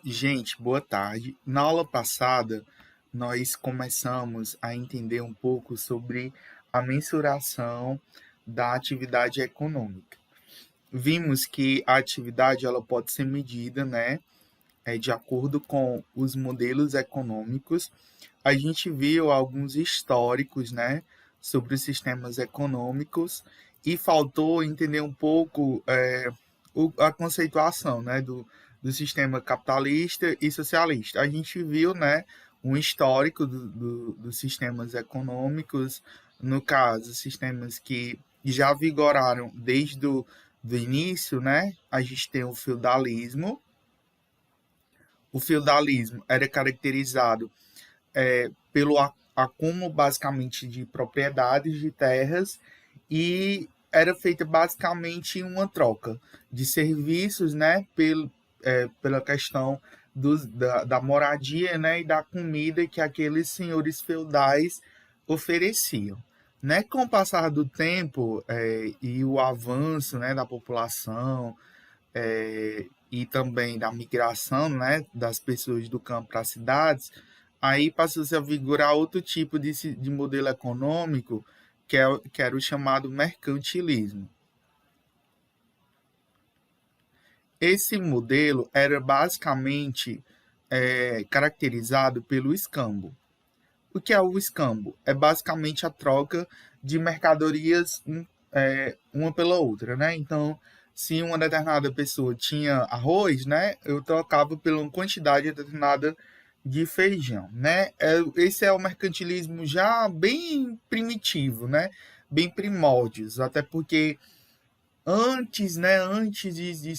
Gente, boa tarde. Na aula passada, nós começamos a entender um pouco sobre a mensuração da atividade econômica. Vimos que a atividade ela pode ser medida, né, de acordo com os modelos econômicos. A gente viu alguns históricos, né, sobre os sistemas econômicos e faltou entender um pouco a conceituação, né, do sistema capitalista e socialista. A gente viu, né, um histórico dos sistemas econômicos, no caso, sistemas que já vigoraram desde do início, né? A gente tem o feudalismo. O feudalismo era caracterizado pelo acúmulo basicamente de propriedades de terras e era feita basicamente uma troca de serviços, né, pela questão da moradia, né, e da comida que aqueles senhores feudais ofereciam. Né, com o passar do tempo e o avanço, né, da população e também da migração, né, das pessoas do campo para as cidades, aí passou-se a vigorar outro tipo de modelo econômico, que era o chamado mercantilismo. Esse modelo era basicamente caracterizado pelo escambo. O que é o escambo? É basicamente a troca de mercadorias uma pela outra, né? Então, se uma determinada pessoa tinha arroz, né, eu trocava pela uma quantidade determinada de feijão, né? Esse é o mercantilismo já bem primitivo, né? Bem primórdios, até porque antes, né, antes de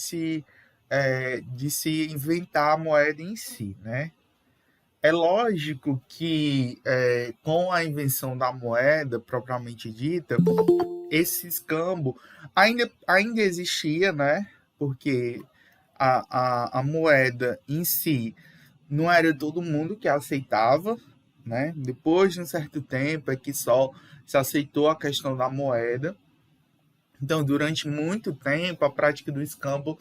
se inventar a moeda em si, né? É lógico que com a invenção da moeda propriamente dita, esse escambo ainda existia, né? Porque a moeda em si não era todo mundo que aceitava, né? Depois de um certo tempo é que só se aceitou a questão da moeda. Então, durante muito tempo, a prática do escambo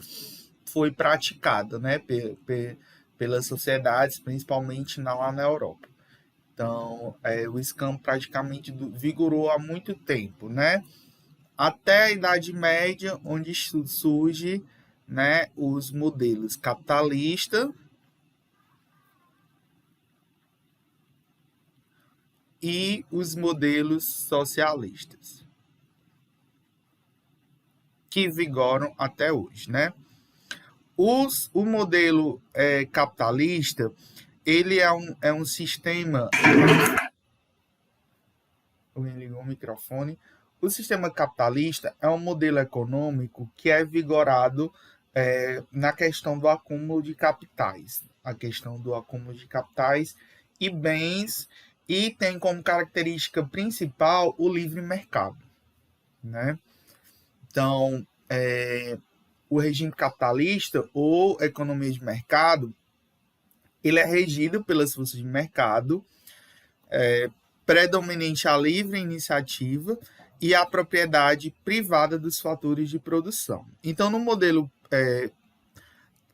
foi praticada, né? Pelas sociedades, principalmente lá na Europa. Então, o escambo praticamente vigorou há muito tempo, né? Até a Idade Média, onde surge, né, os modelos capitalista e os modelos socialistas, que vigoram até hoje, né? O modelo capitalista, ele é um sistema... Alguém ligou o microfone. O sistema capitalista é um modelo econômico que é vigorado na questão do acúmulo de capitais, a questão do acúmulo de capitais e bens, e tem como característica principal o livre mercado, né? Então, o regime capitalista ou economia de mercado, ele é regido pelas forças de mercado, predominante a livre iniciativa e a propriedade privada dos fatores de produção. Então, no modelo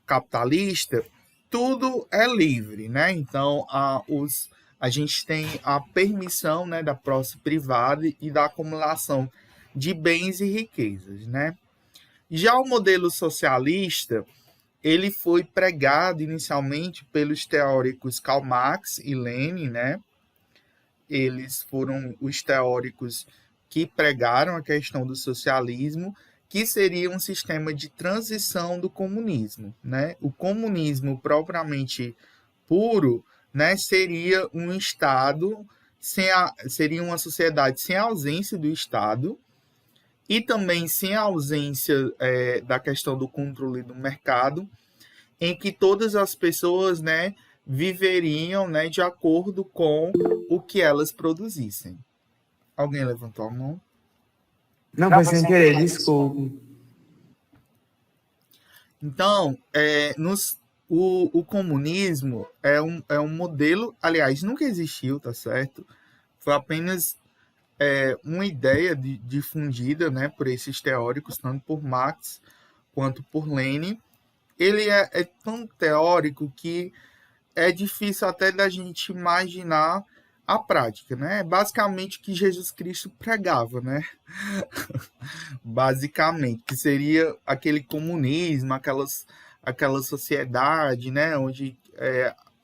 capitalista, tudo é livre, né? Então, a gente tem a permissão, né, da posse privada e da acumulação de bens e riquezas, né? Já o modelo socialista, ele foi pregado inicialmente pelos teóricos Karl Marx e Lenin, né? Eles foram os teóricos que pregaram a questão do socialismo, que seria um sistema de transição do comunismo, né? O comunismo propriamente puro, né, seria um estado seria uma sociedade sem ausência do Estado e também sem a ausência da questão do controle do mercado, em que todas as pessoas, né, viveriam, né, de acordo com o que elas produzissem. Alguém levantou a mão? Não, foi sem querer, desculpe. Então, o comunismo é um modelo, aliás, nunca existiu, tá certo? Foi apenas uma ideia difundida, né, por esses teóricos, tanto por Marx quanto por Lenin. ele é tão teórico que é difícil até da gente imaginar a prática, né? Basicamente o que Jesus Cristo pregava, né? Basicamente, que seria aquele comunismo, aquela sociedade, né? Onde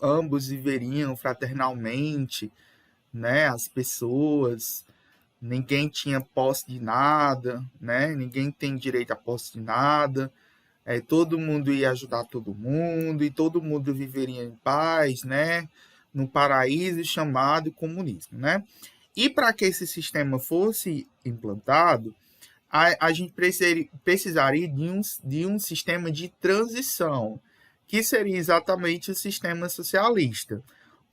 ambos viveriam fraternalmente, né? As pessoas, ninguém tinha posse de nada, né? Ninguém tem direito à posse de nada. Todo mundo ia ajudar todo mundo e todo mundo viveria em paz, né? No paraíso chamado comunismo, né? E para que esse sistema fosse implantado, a gente precisaria de um sistema de transição, que seria exatamente o sistema socialista,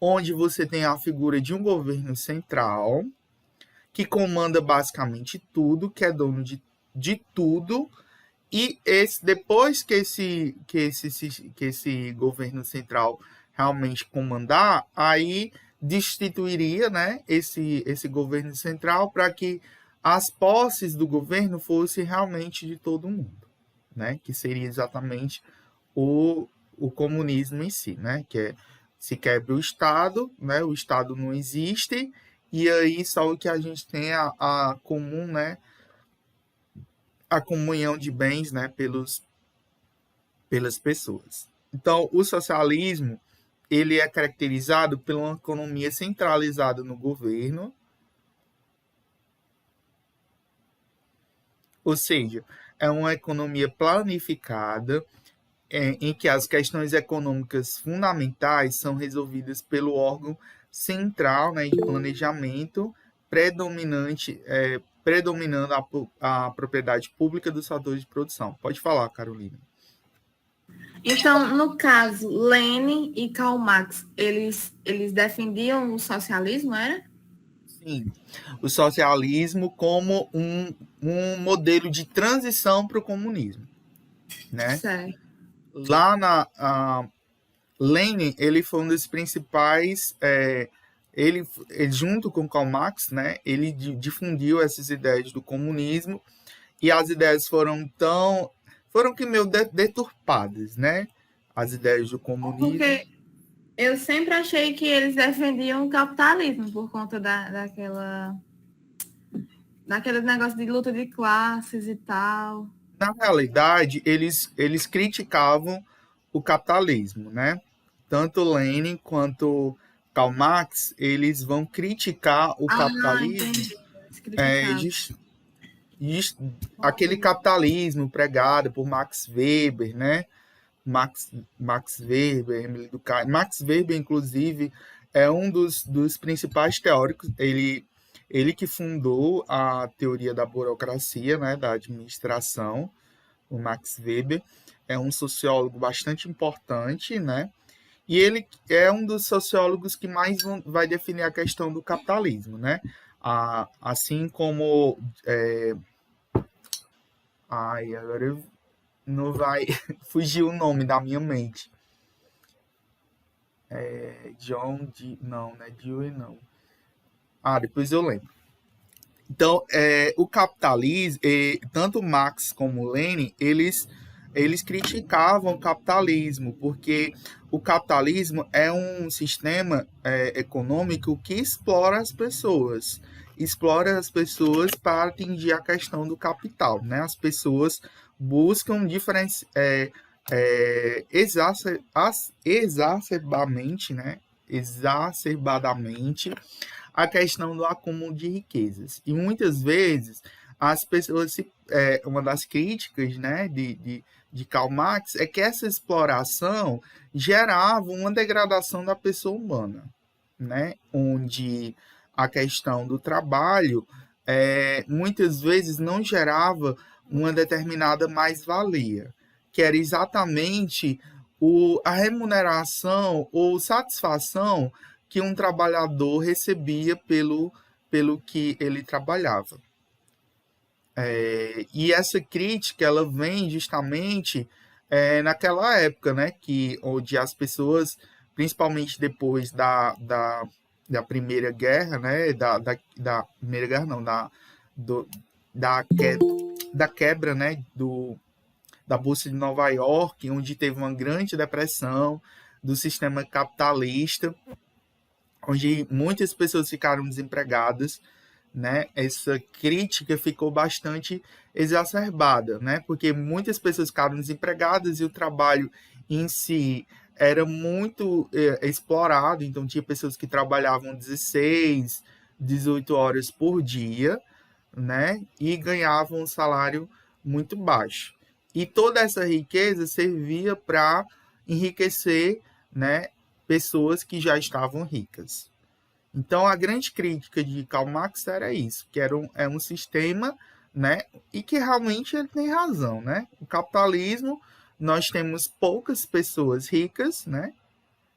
onde você tem a figura de um governo central, que comanda basicamente tudo, que é dono de tudo, e depois que esse governo central realmente comandar, aí destituiria, né, esse governo central para que as posses do governo fossem realmente de todo mundo, né, que seria exatamente o comunismo em si, né, que se quebra o Estado, né, o Estado não existe, e aí só o que a gente tem a comum, né, a comunhão de bens, né, pelas pessoas. Então, o socialismo ele é caracterizado por uma economia centralizada no governo, ou seja, é uma economia planificada em que as questões econômicas fundamentais são resolvidas pelo órgão central, né, de planejamento predominando a propriedade pública dos fatores de produção. Pode falar, Carolina. Então, no caso, Lenin e Karl Marx, eles defendiam o socialismo, era? Sim, o socialismo como um modelo de transição para o comunismo, né? Certo. Lá Lenin, ele foi um dos principais, ele junto com Karl Marx, né? Ele difundiu essas ideias do comunismo e as ideias foram que meio deturpadas, né? As ideias do comunismo. Porque eu sempre achei que eles defendiam o capitalismo por conta daquele negócio de luta de classes e tal. Na realidade, eles criticavam o capitalismo, né? Tanto Lenin quanto Karl Marx, eles vão criticar o capitalismo, Entendi. é, aquele capitalismo pregado por Max Weber, né? Max Weber, Emile Durkheim. Max Weber, inclusive, é um dos principais teóricos. Ele que fundou a teoria da burocracia, né? Da administração. O Max Weber é um sociólogo bastante importante, né? E ele é um dos sociólogos que mais vai definir a questão do capitalismo, né? Assim como agora não vai fugir o nome da minha mente. Não é Dewey, não. Depois eu lembro. Então, o capitalismo, tanto Marx como Lenin, eles criticavam o capitalismo, porque o capitalismo é um sistema econômico que explora as pessoas. Explora as pessoas para atingir a questão do capital, né? As pessoas buscam exacerbadamente, né? Exacerbadamente a questão do acúmulo de riquezas. E muitas vezes as pessoas, uma das críticas, né, de Karl Marx é que essa exploração gerava uma degradação da pessoa humana, né, onde a questão do trabalho muitas vezes não gerava uma determinada mais-valia, que era exatamente a remuneração ou satisfação que um trabalhador recebia pelo que ele trabalhava. E essa crítica ela vem justamente naquela época, né, onde as pessoas, principalmente depois da Primeira Guerra, né, da Primeira Guerra não, da quebra, né, da Bolsa de Nova York, onde teve uma grande depressão do sistema capitalista, onde muitas pessoas ficaram desempregadas, né? Essa crítica ficou bastante exacerbada, né? Porque muitas pessoas ficaram desempregadas e o trabalho em si era muito explorado, então tinha pessoas que trabalhavam 16, 18 horas por dia, né? E ganhavam um salário muito baixo. E toda essa riqueza servia para enriquecer, né, pessoas que já estavam ricas. Então, a grande crítica de Karl Marx era isso, que é um sistema, né, e que realmente ele tem razão, né? O capitalismo, nós temos poucas pessoas ricas, né,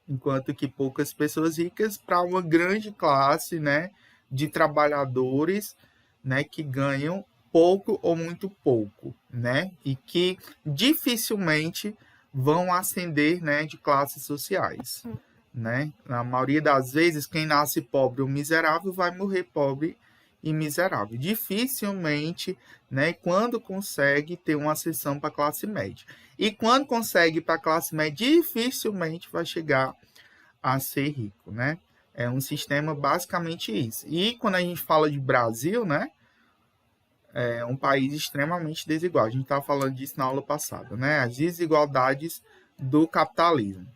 enquanto que poucas pessoas ricas para uma grande classe, né, de trabalhadores, né, que ganham pouco ou muito pouco, né, e que dificilmente vão ascender, né, de classes sociais, né? Na maioria das vezes, quem nasce pobre ou miserável vai morrer pobre e miserável. Dificilmente, né, quando consegue ter uma ascensão para a classe média. E quando consegue para a classe média, dificilmente vai chegar a ser rico, né? É um sistema basicamente isso. E quando a gente fala de Brasil, né, é um país extremamente desigual. A gente estava falando disso na aula passada, né? As desigualdades do capitalismo.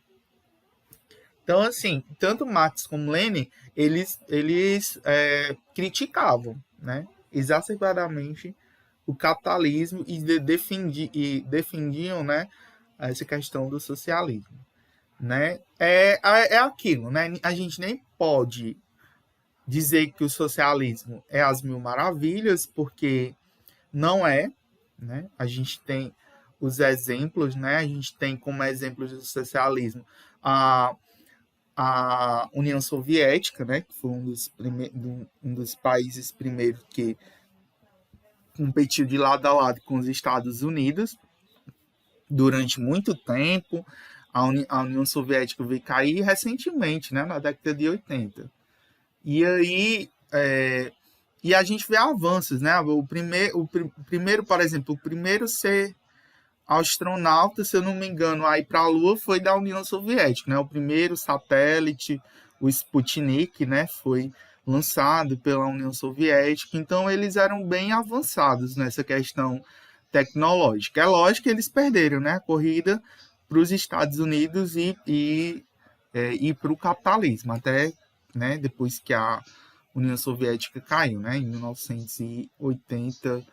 Então, assim, tanto Marx como Lenin, eles criticavam, né, exacerbadamente o capitalismo e defendiam, né, essa questão do socialismo, né? É aquilo, né? A gente nem pode dizer que o socialismo é as mil maravilhas, porque não é, né? A gente tem os exemplos, né? A gente tem como exemplos do socialismo a União Soviética, né, que foi um dos países primeiro que competiu de lado a lado com os Estados Unidos durante muito tempo. A União Soviética veio cair recentemente, né, na década de 80. E aí e a gente vê avanços, né? Primeiro, por exemplo, o primeiro ser astronauta, se eu não me engano, aí para a Lua foi da União Soviética, né? O primeiro satélite, o Sputnik, né, foi lançado pela União Soviética. Então eles eram bem avançados nessa questão tecnológica. É lógico que eles perderam, né, a corrida para os Estados Unidos e para o capitalismo, até, né, depois que a União Soviética caiu, né, em 1980,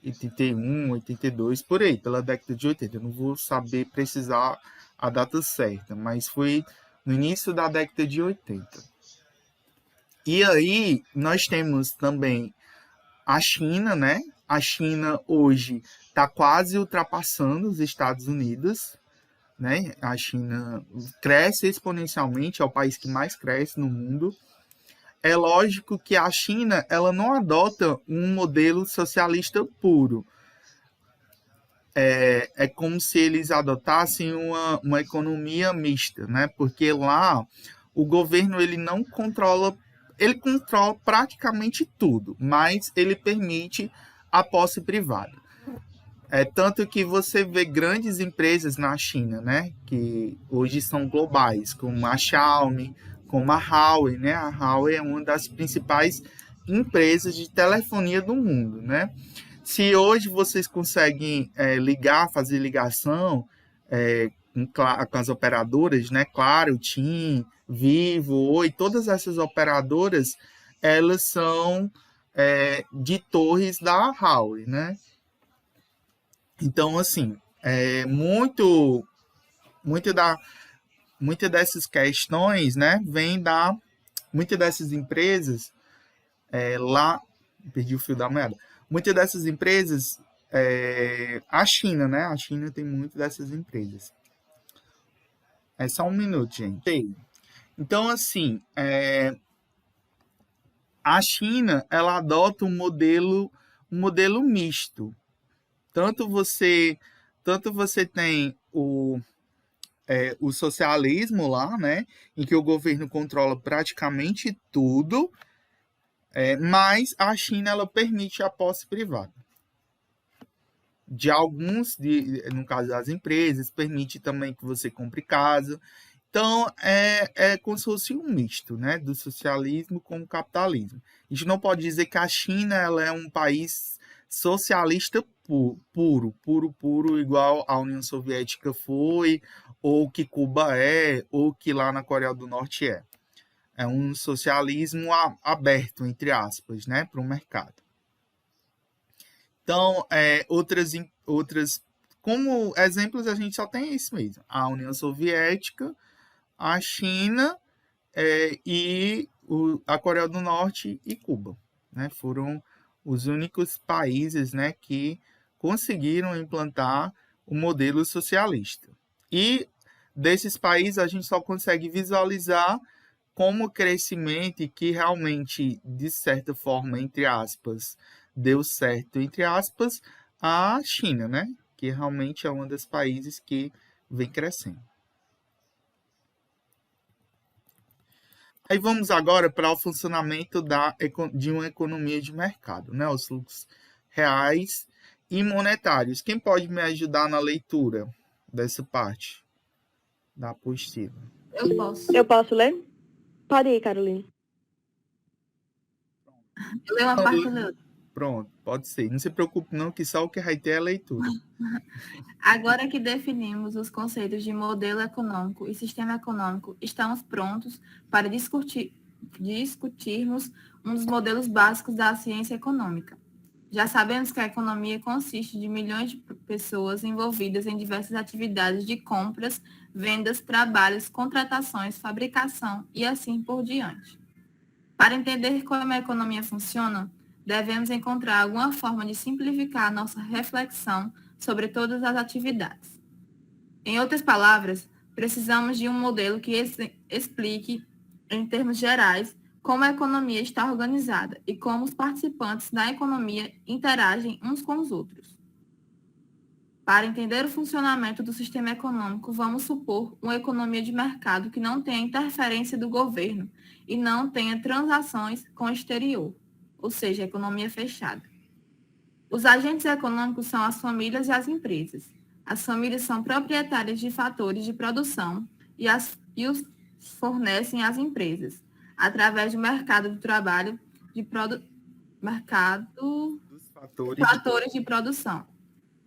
81, 82, por aí, pela década de 80. Eu não vou saber precisar a data certa, mas foi no início da década de 80. E aí nós temos também a China, né? A China hoje está quase ultrapassando os Estados Unidos, né? A China cresce exponencialmente, é o país que mais cresce no mundo. É lógico que a China ela não adota um modelo socialista puro. É como se eles adotassem uma economia mista, né? Porque lá o governo ele não controla, ele controla praticamente tudo, mas ele permite a posse privada. É tanto que você vê grandes empresas na China, né? Que hoje são globais, como a Xiaomi, como a Huawei, né? A Huawei é uma das principais empresas de telefonia do mundo, né? Se hoje vocês conseguem fazer ligação com as operadoras, né? Claro, TIM, Vivo, Oi, todas essas operadoras, elas são de torres da Huawei, né? Então, assim, muitas dessas questões, né, muitas dessas empresas lá, perdi o fio da meada, muitas dessas empresas, a China, né, a China tem muitas dessas empresas. É só um minuto, gente. Então, assim, a China, ela adota um modelo misto. Tanto você tem o socialismo lá, né, em que o governo controla praticamente tudo, mas a China ela permite a posse privada. de alguns, no caso das empresas, permite também que você compre casa. Então, é como se fosse um misto, né, do socialismo com o capitalismo. A gente não pode dizer que a China ela é um país socialista puro, igual a União Soviética foi, ou que Cuba é, ou que lá na Coreia do Norte é. É um socialismo aberto, entre aspas, né, para o mercado. Então, outras, como exemplos, a gente só tem isso mesmo. A União Soviética, a China e a Coreia do Norte e Cuba, né? Foram os únicos países, né, que conseguiram implantar o modelo socialista. E desses países a gente só consegue visualizar como crescimento e que realmente, de certa forma, entre aspas, deu certo, entre aspas, a China, né? Que realmente é um dos países que vem crescendo. Aí vamos agora para o funcionamento de uma economia de mercado, né? Os fluxos reais e monetários. Quem pode me ajudar na leitura dessa parte da apostila? Eu posso. Eu posso ler? Pode ir, Caroline. Eu leio uma parte, eu leio outra. Pronto, pode ser. Não se preocupe não, que só o que vai ter é a leitura. Agora que definimos os conceitos de modelo econômico e sistema econômico, estamos prontos para discutirmos um dos modelos básicos da ciência econômica. Já sabemos que a economia consiste de milhões de pessoas envolvidas em diversas atividades de compras, vendas, trabalhos, contratações, fabricação e assim por diante. Para entender como a economia funciona, devemos encontrar alguma forma de simplificar a nossa reflexão sobre todas as atividades. Em outras palavras, precisamos de um modelo que explique, em termos gerais, como a economia está organizada e como os participantes da economia interagem uns com os outros. Para entender o funcionamento do sistema econômico, vamos supor uma economia de mercado que não tenha interferência do governo e não tenha transações com o exterior, ou seja, economia fechada. Os agentes econômicos são as famílias e as empresas. As famílias são proprietárias de fatores de produção e os fornecem às empresas, através do mercado do trabalho, fatores de produção.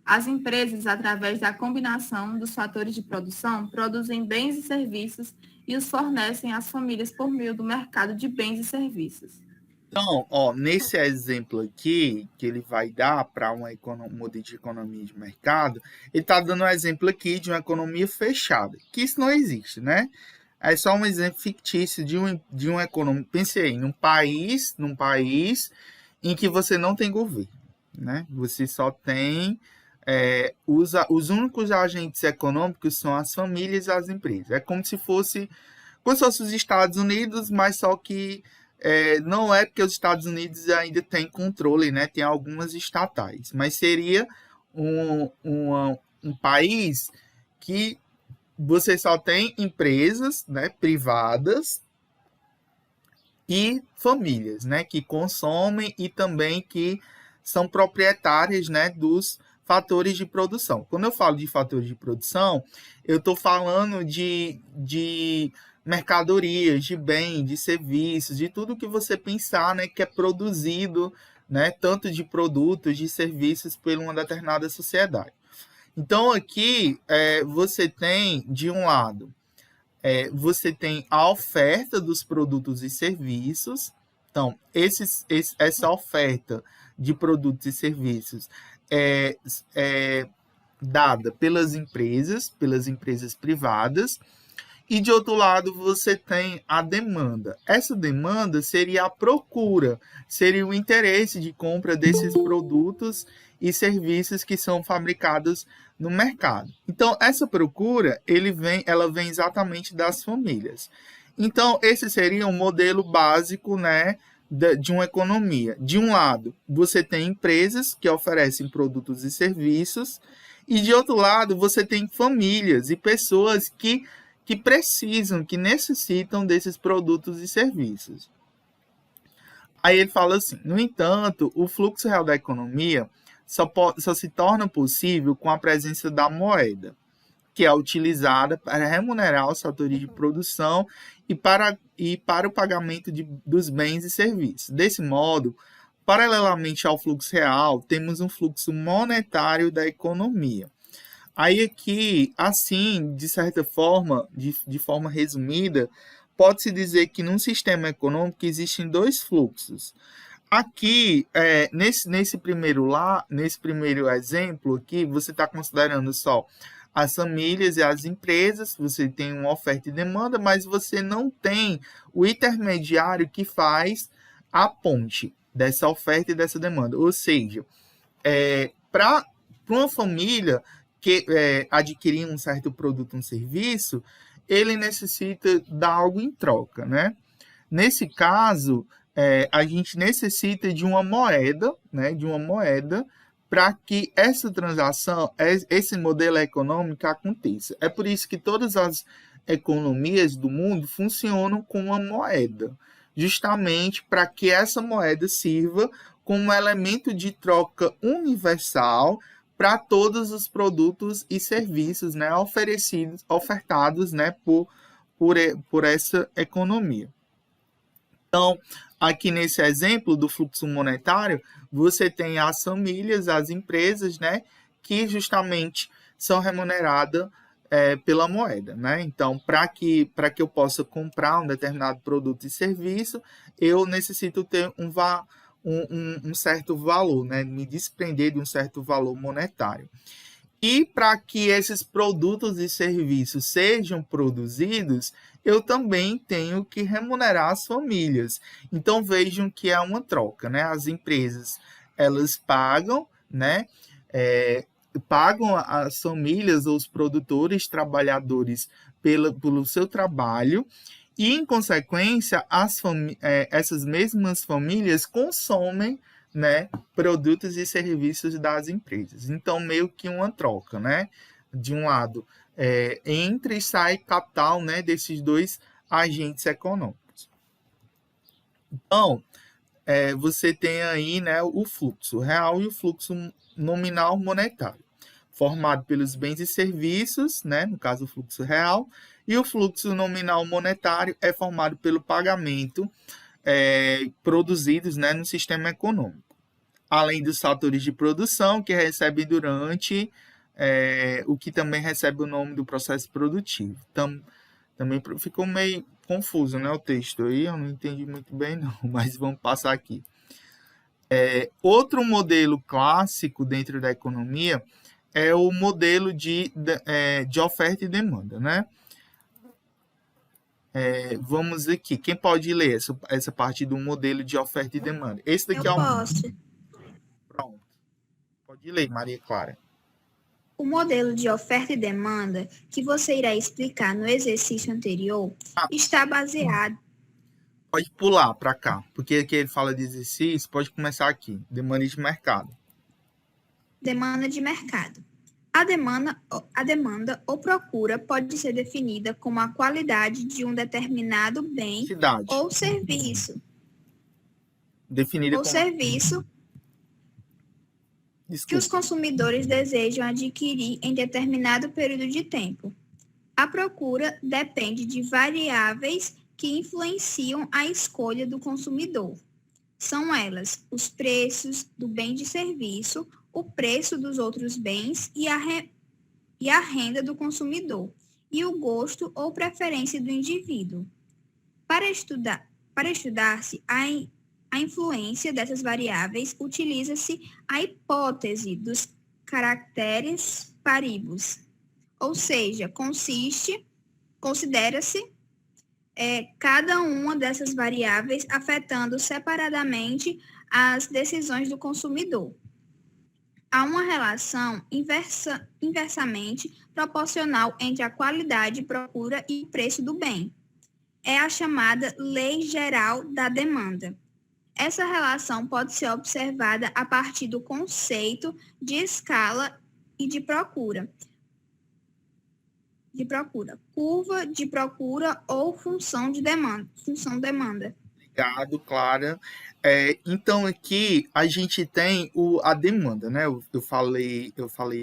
As empresas, através da combinação dos fatores de produção, produzem bens e serviços e os fornecem às famílias por meio do mercado de bens e serviços. Então, nesse exemplo aqui, que ele vai dar para um modelo de economia de mercado, ele está dando um exemplo aqui de uma economia fechada, que isso não existe, né? É só um exemplo fictício de uma economia. Pensei num país em que você não tem governo, né? Você só tem os únicos agentes econômicos são as famílias e as empresas. É como se fosse os Estados Unidos, mas só que não é porque os Estados Unidos ainda têm controle, né? Tem algumas estatais, mas seria um país que você só tem empresas, né, privadas e famílias, né, que consomem e também que são proprietárias, né, dos fatores de produção. Quando eu falo de fatores de produção, eu estou falando de mercadorias, de bens, de serviços, de tudo que você pensar, né, que é produzido, né, tanto de produtos, de serviços por uma determinada sociedade. Então, aqui, você tem, de um lado, você tem a oferta dos produtos e serviços. Então, essa oferta de produtos e serviços é dada pelas empresas privadas. E, de outro lado, você tem a demanda. Essa demanda seria a procura, seria o interesse de compra desses produtos e serviços que são fabricados no mercado. Então, essa procura, ela vem exatamente das famílias. Então, esse seria um modelo básico, né, de uma economia. De um lado, você tem empresas que oferecem produtos e serviços, e de outro lado, você tem famílias e pessoas que precisam, que necessitam desses produtos e serviços. Aí ele fala assim: no entanto, o fluxo real da economia só se torna possível com a presença da moeda, que é utilizada para remunerar os fatores de produção e para o pagamento dos bens e serviços. Desse modo, paralelamente ao fluxo real, temos um fluxo monetário da economia. Aí aqui, assim, de certa forma, de forma resumida, pode-se dizer que num sistema econômico existem dois fluxos. Aqui, nesse primeiro exemplo aqui, você está considerando só as famílias e as empresas, você tem uma oferta e demanda, mas você não tem o intermediário que faz a ponte dessa oferta e dessa demanda. Ou seja, para uma família que adquirir um certo produto, um serviço, ele necessita dar algo em troca, né? Nesse caso, a gente necessita de uma moeda, né? De uma moeda para que essa transação, esse modelo econômico aconteça. É por isso que todas as economias do mundo funcionam com uma moeda, justamente para que essa moeda sirva como elemento de troca universal para todos os produtos e serviços, né, ofertados, né, por essa economia. Então, aqui nesse exemplo do fluxo monetário, você tem as famílias, as empresas, né, que justamente são remuneradas pela moeda, né? Então, para que eu possa comprar um determinado produto e serviço, eu necessito ter um certo valor, né? Me desprender de um certo valor monetário. E para que esses produtos e serviços sejam produzidos, eu também tenho que remunerar as famílias. Então, vejam que é uma troca, né? As empresas, elas pagam, né? Pagam as famílias ou os produtores, trabalhadores, pelo seu trabalho, e, em consequência, essas mesmas famílias consomem, né, produtos e serviços das empresas. Então, meio que uma troca, né? De um lado, entra e sai capital, né, desses dois agentes econômicos. Então, você tem aí, né, o fluxo real e o fluxo nominal monetário, formado pelos bens e serviços, né, no caso o fluxo real, e o fluxo nominal monetário é formado pelo pagamento produzidos, né, no sistema econômico, além dos fatores de produção que recebem durante o que também recebe o nome do processo produtivo. Então, também ficou meio confuso, né, o texto aí, eu não entendi muito bem não, mas vamos passar aqui. Outro modelo clássico dentro da economia é o modelo de oferta e demanda, né? Vamos aqui, quem pode ler essa parte do modelo de oferta e demanda? Esse daqui Eu posso. Pronto. Pode ler, Maria Clara. O modelo de oferta e demanda que você irá explicar no exercício anterior está baseado... Pode pular para cá, porque aqui ele fala de exercício, pode começar aqui, demanda de mercado. Demanda de mercado. A demanda ou procura pode ser definida como a qualidade de um determinado bem ou serviço. Definida ou como... serviço que os consumidores desejam adquirir em determinado período de tempo. A procura depende de variáveis que influenciam a escolha do consumidor. São elas os preços do bem de serviço, o preço dos outros bens e a renda do consumidor, e o gosto ou preferência do indivíduo. Para estudar-se a influência dessas variáveis, utiliza-se a hipótese dos caracteres paribus, ou seja, considera-se cada uma dessas variáveis afetando separadamente as decisões do consumidor. Há uma relação inversamente proporcional entre a qualidade, procura e o preço do bem. É a chamada Lei Geral da Demanda. Essa relação pode ser observada a partir do conceito de escala e de procura. Curva de procura ou função demanda. Obrigado, Clara. Então, aqui a gente tem a demanda, né? Eu falei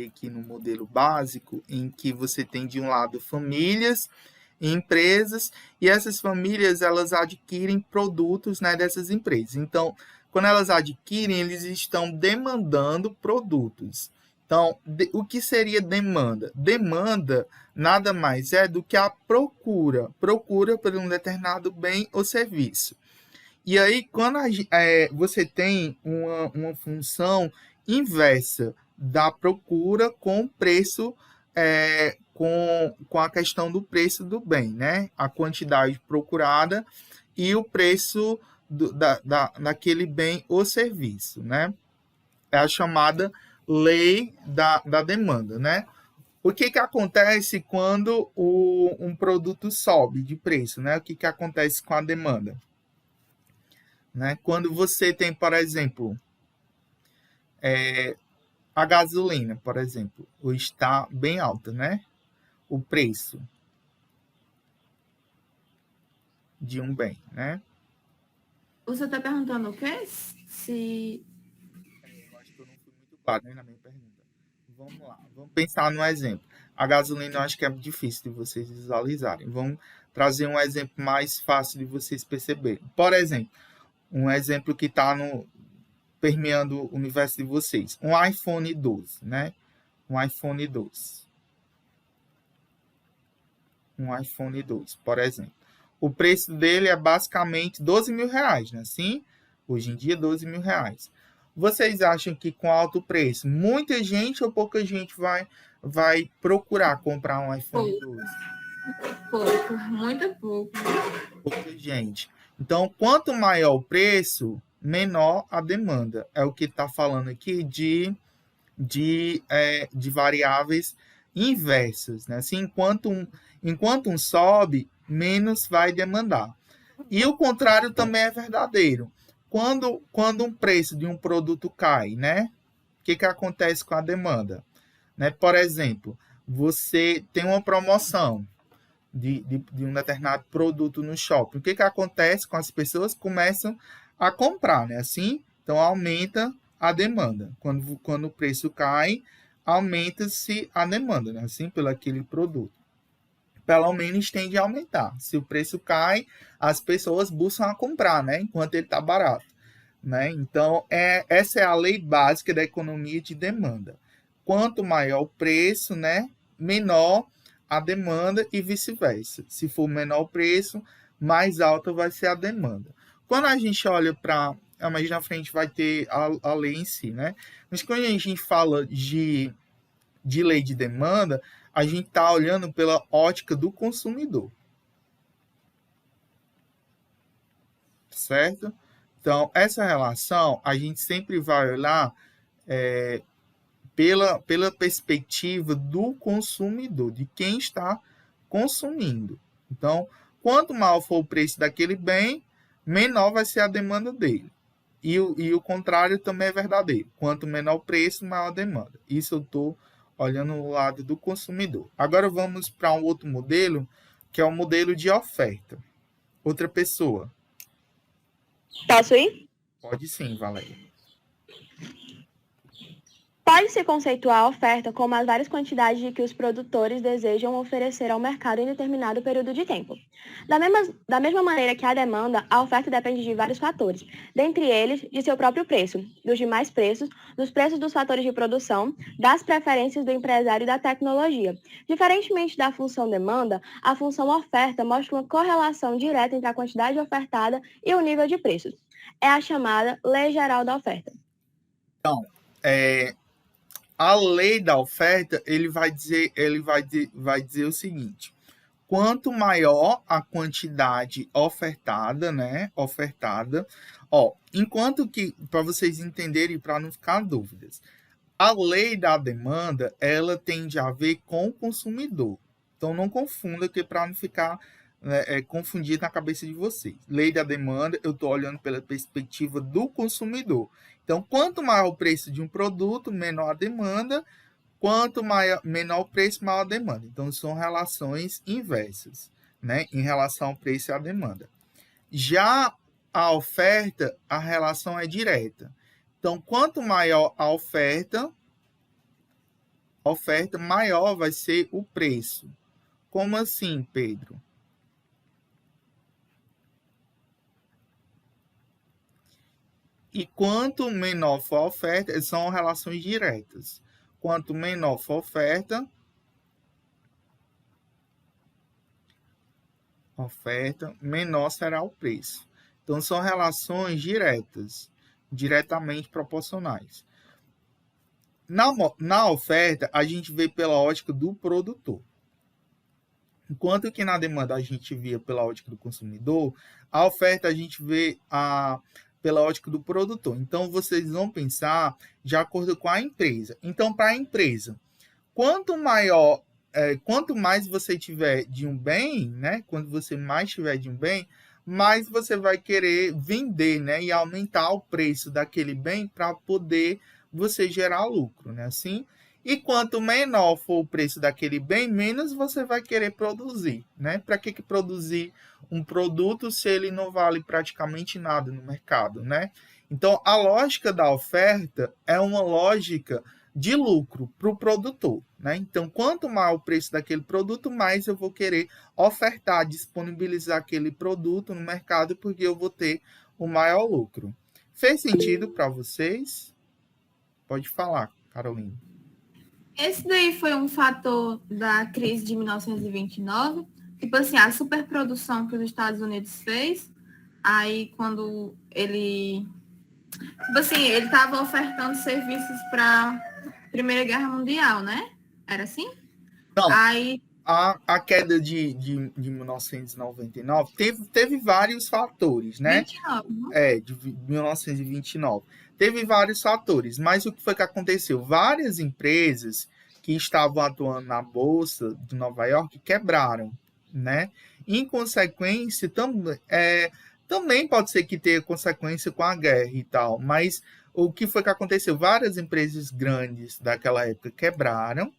aqui no modelo básico, em que você tem, de um lado, famílias e empresas, e essas famílias, elas adquirem produtos, né, dessas empresas. Então, quando elas adquirem, eles estão demandando produtos. Então, o que seria demanda? Demanda nada mais é do que a procura por um determinado bem ou serviço. E aí, quando você tem uma função inversa da procura com o preço, com a questão do preço do bem, né? A quantidade procurada e o preço daquele bem ou serviço, né? É a chamada lei da demanda, né? O que acontece quando um produto sobe de preço, né? O que acontece com a demanda? Né? Quando você tem, por exemplo, a gasolina, por exemplo, está bem alta, né? O preço de um bem, né? Você está perguntando o quê? Se... Eu acho que eu não fui muito claro, né, na minha pergunta. Vamos lá, vamos pensar no exemplo. A gasolina eu acho que é difícil de vocês visualizarem. Vamos trazer um exemplo mais fácil de vocês perceberem. Por exemplo, um exemplo que está permeando o universo de vocês. Um iPhone 12, né? Um iPhone 12. Um iPhone 12, por exemplo. O preço dele é basicamente 12 mil reais, né? Sim, hoje em dia, 12 mil reais. Vocês acham que com alto preço, muita gente ou pouca gente vai procurar comprar um iPhone 12? Pouco, muito pouco. Pouca gente. Então, quanto maior o preço, menor a demanda. É o que está falando aqui de variáveis inversas, né? Assim, enquanto um sobe, menos vai demandar. E o contrário também é verdadeiro. Quando um preço de um produto cai, né? O que acontece com a demanda? Né? Por exemplo, você tem uma promoção de um determinado produto no shopping. O que acontece com as pessoas? Começam a comprar, né? Assim, então aumenta a demanda. Quando o preço cai, aumenta-se a demanda, né? Assim, pelo aquele produto. Pelo menos tende a aumentar. Se o preço cai, as pessoas buscam a comprar, né? Enquanto ele está barato, né? Então, essa é a lei básica da economia de demanda. Quanto maior o preço, né? Menor a demanda e vice-versa. Se for menor o preço, mais alta vai ser a demanda. Quando a gente olha para... mais na frente vai ter a lei em si, né? Mas quando a gente fala de lei de demanda, a gente está olhando pela ótica do consumidor. Certo? Então, essa relação, a gente sempre vai olhar pela perspectiva do consumidor, de quem está consumindo. Então, quanto maior for o preço daquele bem, menor vai ser a demanda dele. E o contrário também é verdadeiro. Quanto menor o preço, maior a demanda. Isso eu estou olhando no lado do consumidor. Agora vamos para um outro modelo, que é o modelo de oferta. Outra pessoa. Posso ir? Pode sim, Valéria. Pode-se conceituar a oferta como as várias quantidades de que os produtores desejam oferecer ao mercado em determinado período de tempo. Da mesma maneira que a demanda, a oferta depende de vários fatores, dentre eles de seu próprio preço, dos demais preços, dos preços dos fatores de produção, das preferências do empresário e da tecnologia. Diferentemente da função demanda, a função oferta mostra uma correlação direta entre a quantidade ofertada e o nível de preços. É a chamada Lei Geral da Oferta. Então, a lei da oferta, ele vai dizer o seguinte: quanto maior a quantidade ofertada, né? Enquanto que, para vocês entenderem, para não ficar dúvidas, a lei da demanda, ela tende a ver com o consumidor. Então, não confunda, que para não ficar confundido na cabeça de vocês. Lei da demanda, eu estou olhando pela perspectiva do consumidor. Então, quanto maior o preço de um produto, menor a demanda. Quanto menor o preço, maior a demanda. Então, são relações inversas, né? Em relação ao preço e à demanda. Já a oferta, a relação é direta. Então, quanto maior a oferta, maior vai ser o preço. Como assim, Pedro? E quanto menor for a oferta, são relações diretas. Quanto menor for a oferta, menor será o preço. Então, são relações diretas, diretamente proporcionais. Na oferta, a gente vê pela ótica do produtor. Enquanto que na demanda a gente via pela ótica do consumidor, a oferta a gente vê pela ótica do produtor. Então, vocês vão pensar de acordo com a empresa. Então, para a empresa, quanto mais você tiver de um bem, né? Quando você mais tiver de um bem, mais você vai querer vender, né? E aumentar o preço daquele bem para poder você gerar lucro, né? Assim. E quanto menor for o preço daquele bem, menos você vai querer produzir, né? Para que produzir um produto se ele não vale praticamente nada no mercado, né? Então, a lógica da oferta é uma lógica de lucro para o produtor, né? Então, quanto maior o preço daquele produto, mais eu vou querer ofertar, disponibilizar aquele produto no mercado, porque eu vou ter o maior lucro. Fez sentido para vocês? Pode falar, Carolina. Esse daí foi um fator da crise de 1929, tipo assim, a superprodução que os Estados Unidos fez, aí quando ele, tipo assim, ele estava ofertando serviços para Primeira Guerra Mundial, né? Era assim? Não, aí a queda de 1999 teve vários fatores, né? 29, né? De 1929. Teve vários fatores, mas o que foi que aconteceu? Várias empresas que estavam atuando na Bolsa de Nova York quebraram, né? Em consequência, também pode ser que tenha consequência com a guerra e tal, mas o que foi que aconteceu? Várias empresas grandes daquela época quebraram,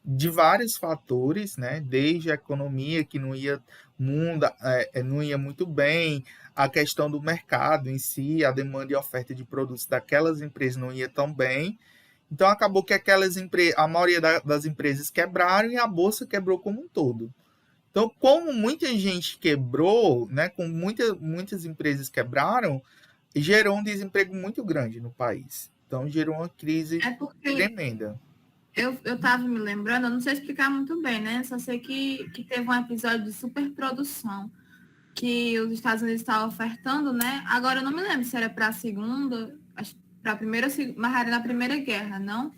de vários fatores, né? Desde a economia que não ia muito bem, a questão do mercado em si, a demanda e oferta de produtos daquelas empresas não ia tão bem. Então acabou que a maioria das empresas quebraram e a bolsa quebrou como um todo. Então, como muita gente quebrou, né? Como muitas empresas quebraram, gerou um desemprego muito grande no país. Então gerou uma crise tremenda. Eu estava me lembrando, eu não sei explicar muito bem, né? Só sei que teve um episódio de superprodução que os Estados Unidos estavam ofertando, né? Agora eu não me lembro se era para a segunda, para a primeira, mas era na Primeira Guerra, não?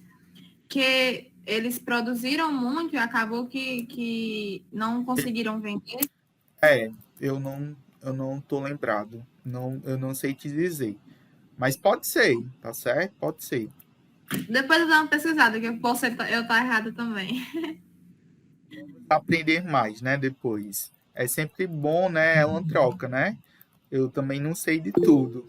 Que eles produziram muito e acabou que não conseguiram vender. Eu não tô lembrado. Eu não sei te dizer. Mas pode ser, tá certo? Pode ser. Depois eu dou uma pesquisada, que eu tá errada também. Aprender mais, né, depois. É sempre bom, né? É uma troca, né? Eu também não sei de tudo.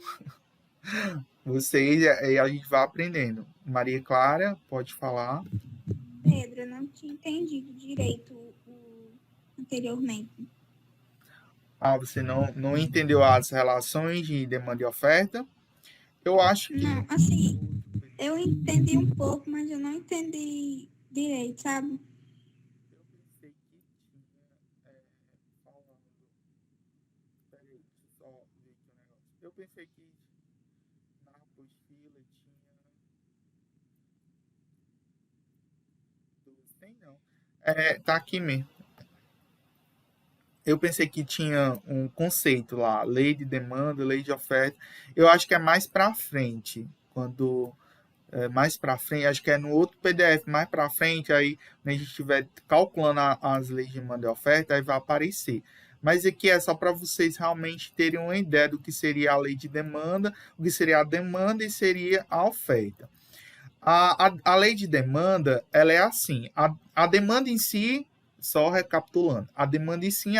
Vocês, a gente vai aprendendo. Maria Clara, pode falar. Pedro, eu não tinha entendido direito anteriormente. Você não entendeu as relações de demanda e oferta? Eu acho que... Não, assim, eu entendi um pouco, mas eu não entendi direito, sabe? Eu pensei que na apostila tinha... Tem não. Tá aqui mesmo. Eu pensei que tinha um conceito lá, lei de demanda, lei de oferta. Eu acho que é mais para frente, mais para frente, acho que é no outro PDF, mais para frente, aí quando a gente estiver calculando as leis de demanda e oferta, aí vai aparecer. Mas aqui é só para vocês realmente terem uma ideia do que seria a lei de demanda, o que seria a demanda e seria a oferta. A lei de demanda, ela é assim, a demanda em si, só recapitulando, a demanda em si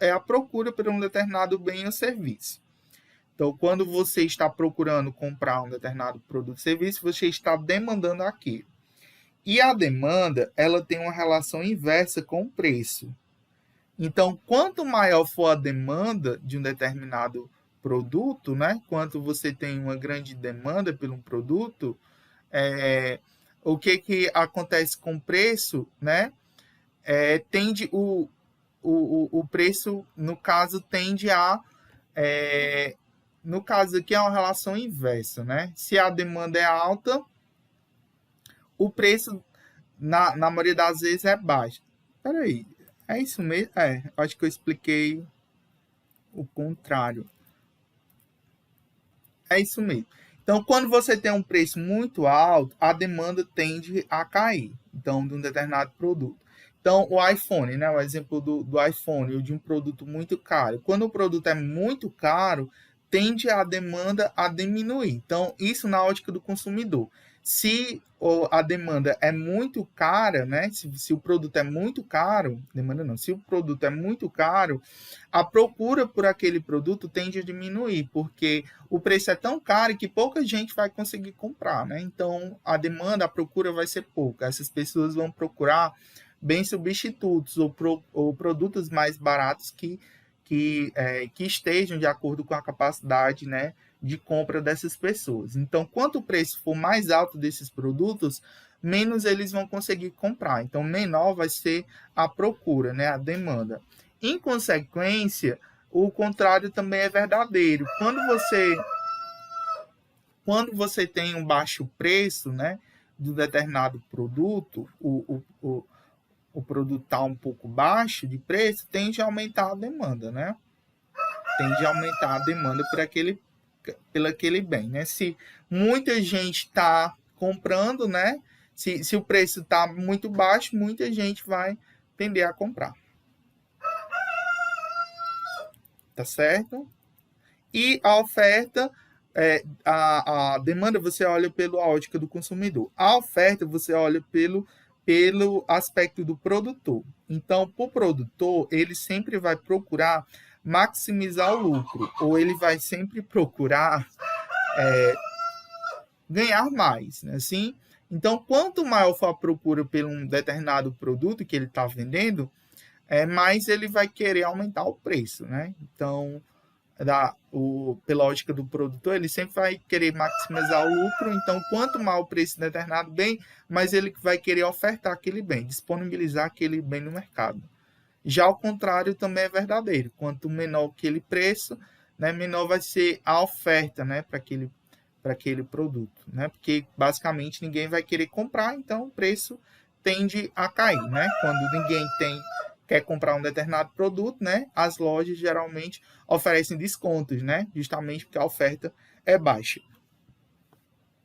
é a procura por um determinado bem ou serviço. Então, quando você está procurando comprar um determinado produto ou serviço, você está demandando aquilo. E a demanda, ela tem uma relação inversa com o preço. Então, quanto maior for a demanda de um determinado produto, né? Quando você tem uma grande demanda por um produto, o que acontece com o preço, né? Tende o preço, no caso, tende a... no caso aqui é uma relação inversa, né? Se a demanda é alta, o preço, na maioria das vezes, é baixo. Peraí, é isso mesmo? Acho que eu expliquei o contrário. É isso mesmo. Então, quando você tem um preço muito alto, a demanda tende a cair, então, de um determinado produto. Então, o iPhone, né? O exemplo do iPhone ou de um produto muito caro. Quando o produto é muito caro, tende a demanda a diminuir. Então, isso na ótica do consumidor. Se a demanda é muito cara, né? Se o produto é muito caro, demanda não, se o produto é muito caro, a procura por aquele produto tende a diminuir, porque o preço é tão caro que pouca gente vai conseguir comprar, né? Então, a demanda, a procura vai ser pouca. Essas pessoas vão procurar bens substitutos ou produtos mais baratos que estejam de acordo com a capacidade, né, de compra dessas pessoas. Então, quanto o preço for mais alto desses produtos, menos eles vão conseguir comprar. Então, menor vai ser a procura, né, a demanda. Em consequência, o contrário também é verdadeiro. Quando você tem um baixo preço, né, de um determinado produto, o produto está um pouco baixo de preço, tende a aumentar a demanda, né? Tende a aumentar a demanda por aquele bem, né? Se muita gente está comprando, né? Se o preço está muito baixo, muita gente vai tender a comprar. Tá certo? E a oferta, a demanda você olha pela ótica do consumidor. A oferta você olha pelo aspecto do produtor. Então, para o produtor, ele sempre vai procurar maximizar o lucro, ou ele vai sempre procurar ganhar mais, né? Assim, então, quanto maior for a procura por um determinado produto que ele está vendendo, mais ele vai querer aumentar o preço, né? Então, pela lógica do produtor, ele sempre vai querer maximizar o lucro. Então, quanto maior o preço de determinado bem, mais ele vai querer ofertar aquele bem, disponibilizar aquele bem no mercado. Já o contrário também é verdadeiro. Quanto menor aquele preço, né, menor vai ser a oferta, né, para aquele produto, né? Porque basicamente ninguém vai querer comprar, então o preço tende a cair, né? Quando ninguém quer comprar um determinado produto, né? As lojas geralmente oferecem descontos, né? Justamente porque a oferta é baixa.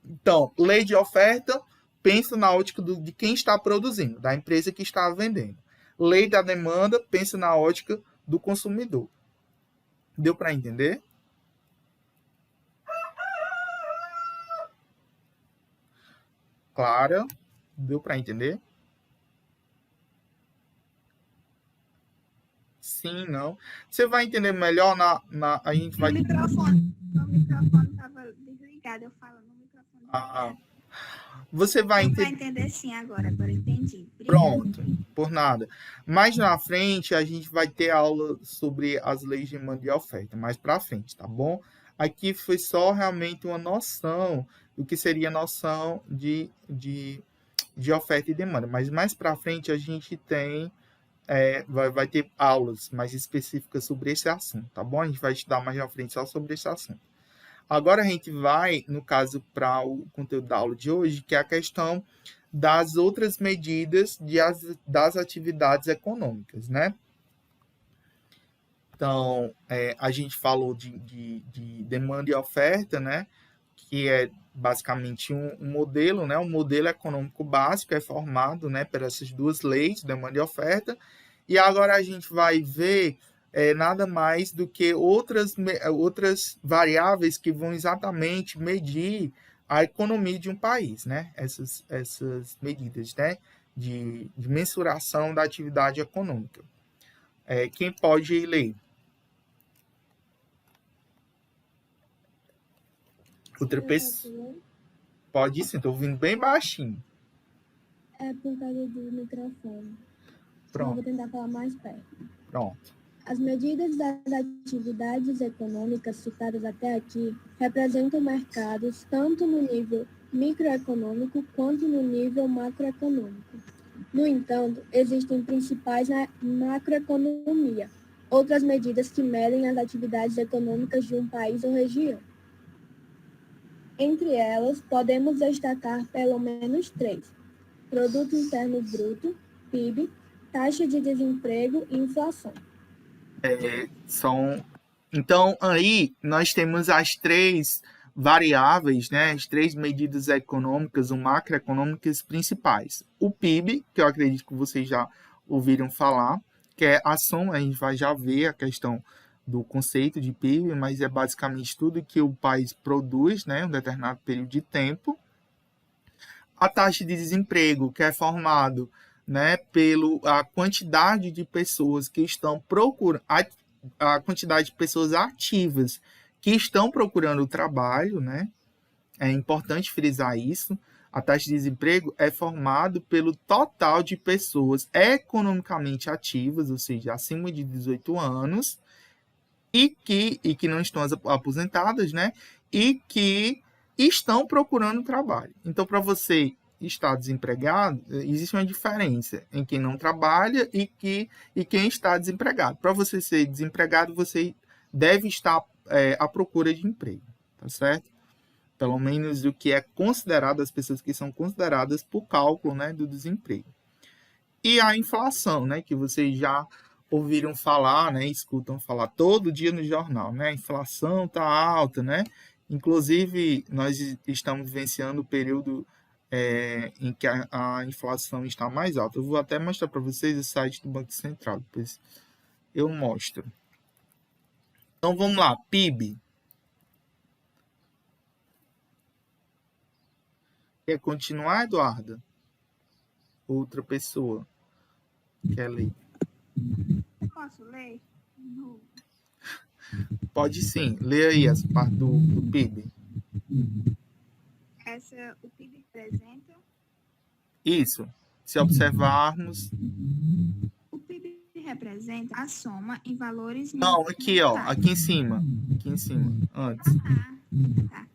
Então, lei de oferta, pensa na ótica de quem está produzindo, da empresa que está vendendo. Lei da demanda, pensa na ótica do consumidor. Deu para entender? Clara, deu para entender? Sim, não. Você vai entender melhor a gente vai... O microfone estava desligado, eu falo no microfone. Você vai entender sim agora entendi. Obrigada. Pronto, por nada. Mais na frente, a gente vai ter aula sobre as leis de demanda e oferta, mais para frente, tá bom? Aqui foi só realmente uma noção do que seria a noção de oferta e demanda, mas mais para frente a gente tem, vai ter aulas mais específicas sobre esse assunto, tá bom? A gente vai estudar mais na frente só sobre esse assunto. Agora a gente vai, no caso, para o conteúdo da aula de hoje, que é a questão das outras medidas das atividades econômicas, né? Então, a gente falou de demanda e oferta, né? Que é basicamente um modelo, né? Um modelo econômico básico é formado, né, por essas duas leis, demanda e oferta. E agora a gente vai ver nada mais do que outras variáveis que vão exatamente medir a economia de um país, né? Essas medidas, né? De mensuração da atividade econômica. Quem pode ler? Outra pessoa? Pode sim, estou ouvindo bem baixinho. É por causa do microfone. Pronto. Eu vou tentar falar mais perto. Pronto. As medidas das atividades econômicas citadas até aqui representam mercados tanto no nível microeconômico quanto no nível macroeconômico. No entanto, existem principais na macroeconomia, outras medidas que medem as atividades econômicas de um país ou região. Entre elas, podemos destacar pelo menos 3: Produto Interno Bruto, PIB, taxa de desemprego e inflação. Então, aí nós temos as 3 variáveis, né, as 3 medidas econômicas ou macroeconômicas principais. O PIB, que eu acredito que vocês já ouviram falar, que é a soma, a gente vai já ver a questão do conceito de PIB, mas é basicamente tudo que o país produz, né, em um determinado período de tempo. A taxa de desemprego, que é formado, né, pela quantidade de pessoas que estão procurando, a quantidade de pessoas ativas que estão procurando trabalho, né? É importante frisar isso. A taxa de desemprego é formado pelo total de pessoas economicamente ativas, ou seja, acima de 18 anos, e que não estão aposentadas, né? E que estão procurando trabalho. Então, para você estar desempregado, existe uma diferença em quem não trabalha e quem está desempregado. Para você ser desempregado, você deve estar à procura de emprego, tá certo? Pelo menos o que é considerado, as pessoas que são consideradas por cálculo, né, do desemprego. E a inflação, né, que vocês já ouviram falar, né, escutam falar todo dia no jornal, né? A inflação está alta, né? Inclusive, nós estamos vivenciando o período em que a inflação está mais alta. Eu vou até mostrar para vocês o site do Banco Central, depois eu mostro. Então, vamos lá, PIB. Quer continuar, Eduarda? Outra pessoa quer ler? Posso ler? Pode sim, lê aí as partes do PIB. O PIB representa? Isso. Se observarmos. O PIB representa a soma em valores... Não, aqui, ó. Aqui em cima. Aqui em cima. Antes. Tá.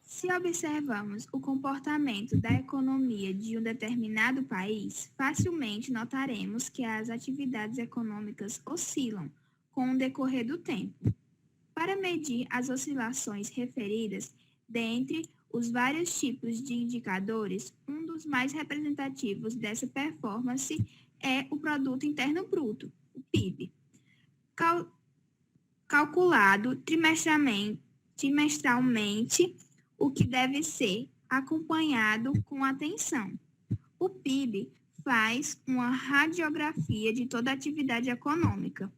Se observamos o comportamento da economia de um determinado país, facilmente notaremos que as atividades econômicas oscilam com o decorrer do tempo. Para medir as oscilações referidas, dentre os vários tipos de indicadores, um dos mais representativos dessa performance é o Produto Interno Bruto, o PIB, calculado trimestralmente, o que deve ser acompanhado com atenção. O PIB faz uma radiografia de toda a atividade econômica.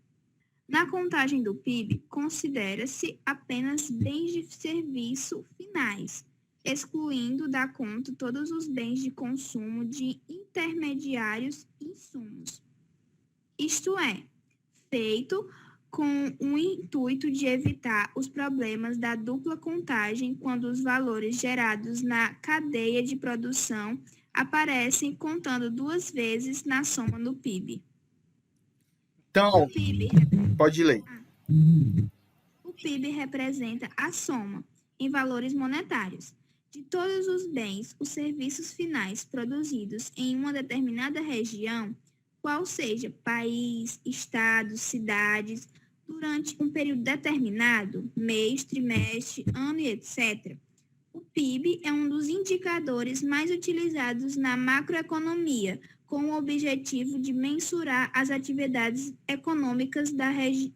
Na contagem do PIB, considera-se apenas bens de serviço finais, excluindo da conta todos os bens de consumo de intermediários e insumos. Isto é, feito com o intuito de evitar os problemas da dupla contagem quando os valores gerados na cadeia de produção aparecem contando 2 vezes na soma do PIB. Então, pode ler. O PIB representa a soma, em valores monetários, de todos os bens ou serviços finais produzidos em uma determinada região, qual seja país, estado, cidades, durante um período determinado, mês, trimestre, ano e etc. O PIB é um dos indicadores mais utilizados na macroeconomia, com o objetivo de mensurar as atividades econômicas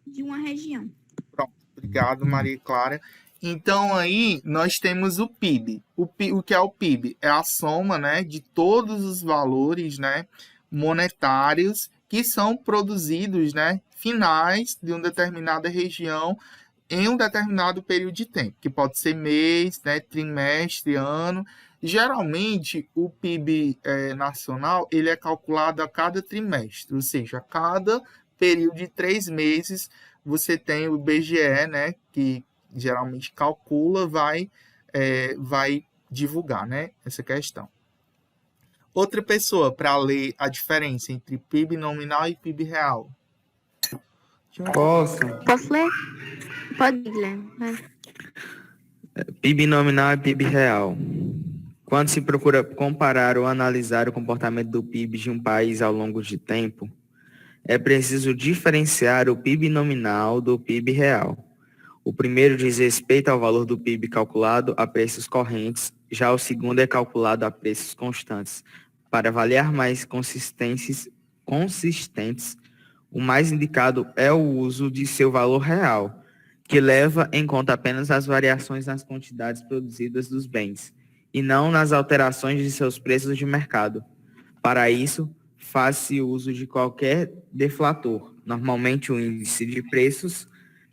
de uma região. Pronto, obrigado, Maria Clara. Então, aí, nós temos o PIB. O que é o PIB? É a soma, né, de todos os valores, né, monetários que são produzidos, né, finais de uma determinada região em um determinado período de tempo, que pode ser mês, né, trimestre, ano. Geralmente, o PIB nacional ele é calculado a cada trimestre, ou seja, a cada período de 3 meses, você tem o IBGE, né, que geralmente calcula, vai divulgar, né, essa questão. Outra pessoa para ler a diferença entre PIB nominal e PIB real. Posso? Posso ler? Pode ler. PIB nominal e PIB real. Quando se procura comparar ou analisar o comportamento do PIB de um país ao longo de tempo, é preciso diferenciar o PIB nominal do PIB real. O primeiro diz respeito ao valor do PIB calculado a preços correntes, já o segundo é calculado a preços constantes. Para avaliar mais consistentes, o mais indicado é o uso de seu valor real, que leva em conta apenas as variações nas quantidades produzidas dos bens, e não nas alterações de seus preços de mercado. Para isso, faz-se uso de qualquer deflator, normalmente o índice de preços,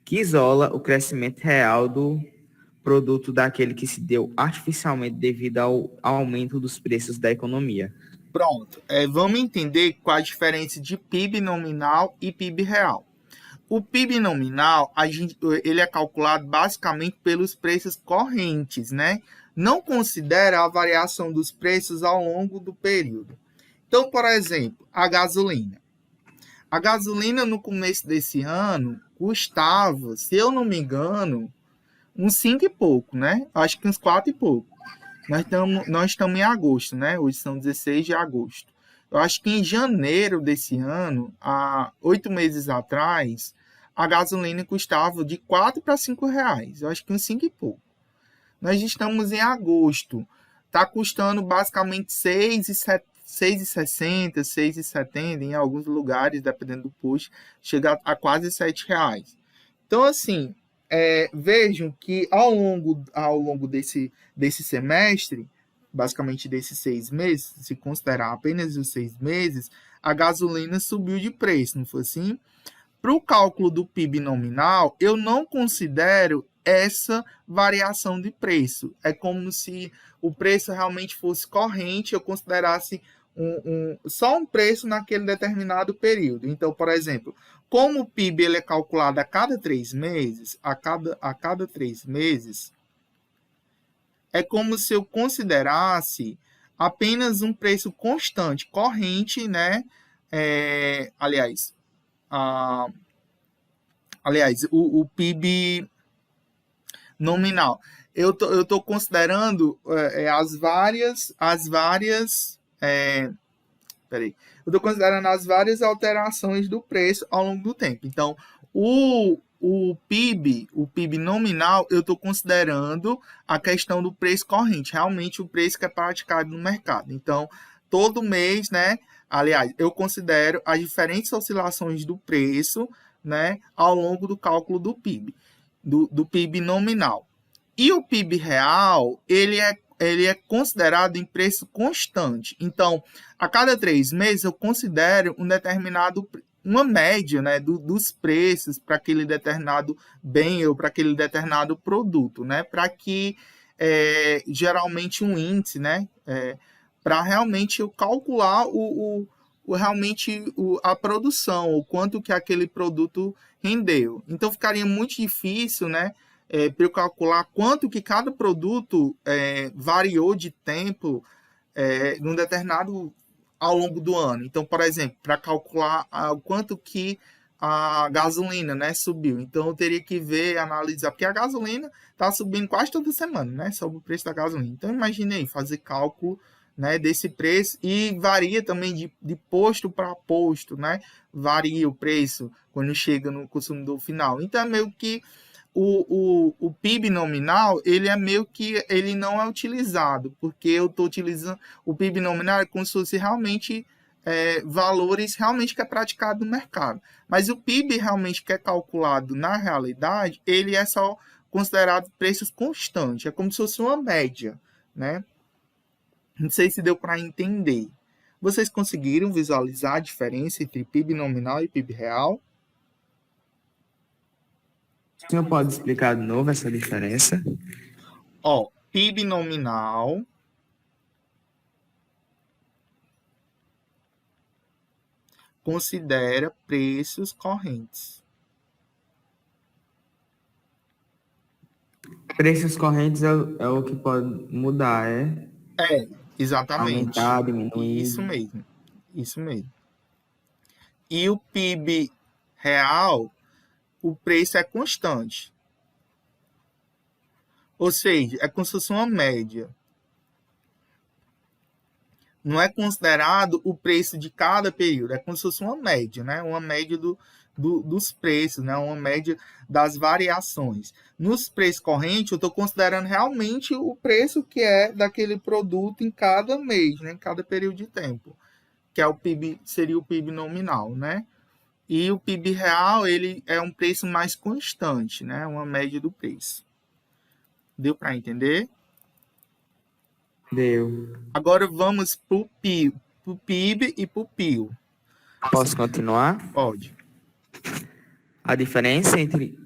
que isola o crescimento real do produto daquele que se deu artificialmente devido ao aumento dos preços da economia. Pronto. Vamos entender qual a diferença de PIB nominal e PIB real. O PIB nominal, ele é calculado basicamente pelos preços correntes, né? Não considera a variação dos preços ao longo do período. Então, por exemplo, a gasolina. A gasolina no começo desse ano custava, se eu não me engano, uns 5 e pouco, né? Acho que uns 4 e pouco. Nós estamos em agosto, né? Hoje são 16 de agosto. Eu acho que em janeiro desse ano, há 8 meses atrás, a gasolina custava de 4 para 5 reais. Eu acho que uns 5 e pouco. Nós estamos em agosto. Está custando basicamente 6,60, 6,70, em alguns lugares, dependendo do posto, chega a quase 7 reais. Então, assim, vejam que ao longo desse semestre, basicamente desses 6 meses, se considerar apenas os 6 meses, a gasolina subiu de preço, não foi assim? Para o cálculo do PIB nominal, eu não considero essa variação de preço. É como se o preço realmente fosse corrente, eu considerasse só um preço naquele determinado período. Então, por exemplo, como o PIB ele é calculado a cada 3 meses, a cada 3 meses, é como se eu considerasse apenas um preço constante, corrente, né? O PIB nominal. Eu tô considerando eu estou considerando as várias alterações do preço ao longo do tempo. Então, o PIB nominal, eu estou considerando a questão do preço corrente, realmente o preço que é praticado no mercado. Então, todo mês, né? Aliás, eu considero as diferentes oscilações do preço, né, ao longo do cálculo do PIB, do PIB nominal. E o PIB real, ele é considerado em preço constante. Então, a cada 3 meses, eu considero uma média, né, dos preços para aquele determinado bem ou para aquele determinado produto, né, para que geralmente um índice, né, para realmente eu calcular a produção, o quanto que aquele produto rendeu. Então, ficaria muito difícil, né, para eu calcular quanto que cada produto variou de tempo num determinado ao longo do ano. Então, por exemplo, para calcular o quanto que a gasolina, né, subiu. Então, eu teria que analisar, porque a gasolina está subindo quase toda semana, né, sobre o preço da gasolina. Então, imaginei fazer cálculo, né, desse preço, e varia também de posto para posto, né, varia o preço quando chega no consumidor final. Então, é meio que o PIB nominal, ele não é utilizado, porque eu estou utilizando o PIB nominal como se fosse realmente valores realmente que é praticado no mercado. Mas o PIB realmente que é calculado na realidade, ele é só considerado preços constantes, é como se fosse uma média, né? Não sei se deu para entender. Vocês conseguiram visualizar a diferença entre PIB nominal e PIB real? O senhor pode explicar de novo essa diferença? PIB nominal considera preços correntes. Preços correntes é o que pode mudar, Exatamente. Aumentar, diminuir. Isso mesmo. E o PIB real o preço é constante. Ou seja, é como se fosse uma média. Não é considerado o preço de cada período, é como se fosse uma média, né? Uma média dos preços, né? Uma média das variações. Nos preços correntes, eu estou considerando realmente o preço que é daquele produto em cada mês, né? Em cada período de tempo, que é o PIB, seria o PIB nominal, né? E o PIB real, ele é um preço mais constante, né? Uma média do preço. Deu para entender? Deu. Agora vamos para o PIB e para o PIO. Posso continuar? Pode. A diferença entre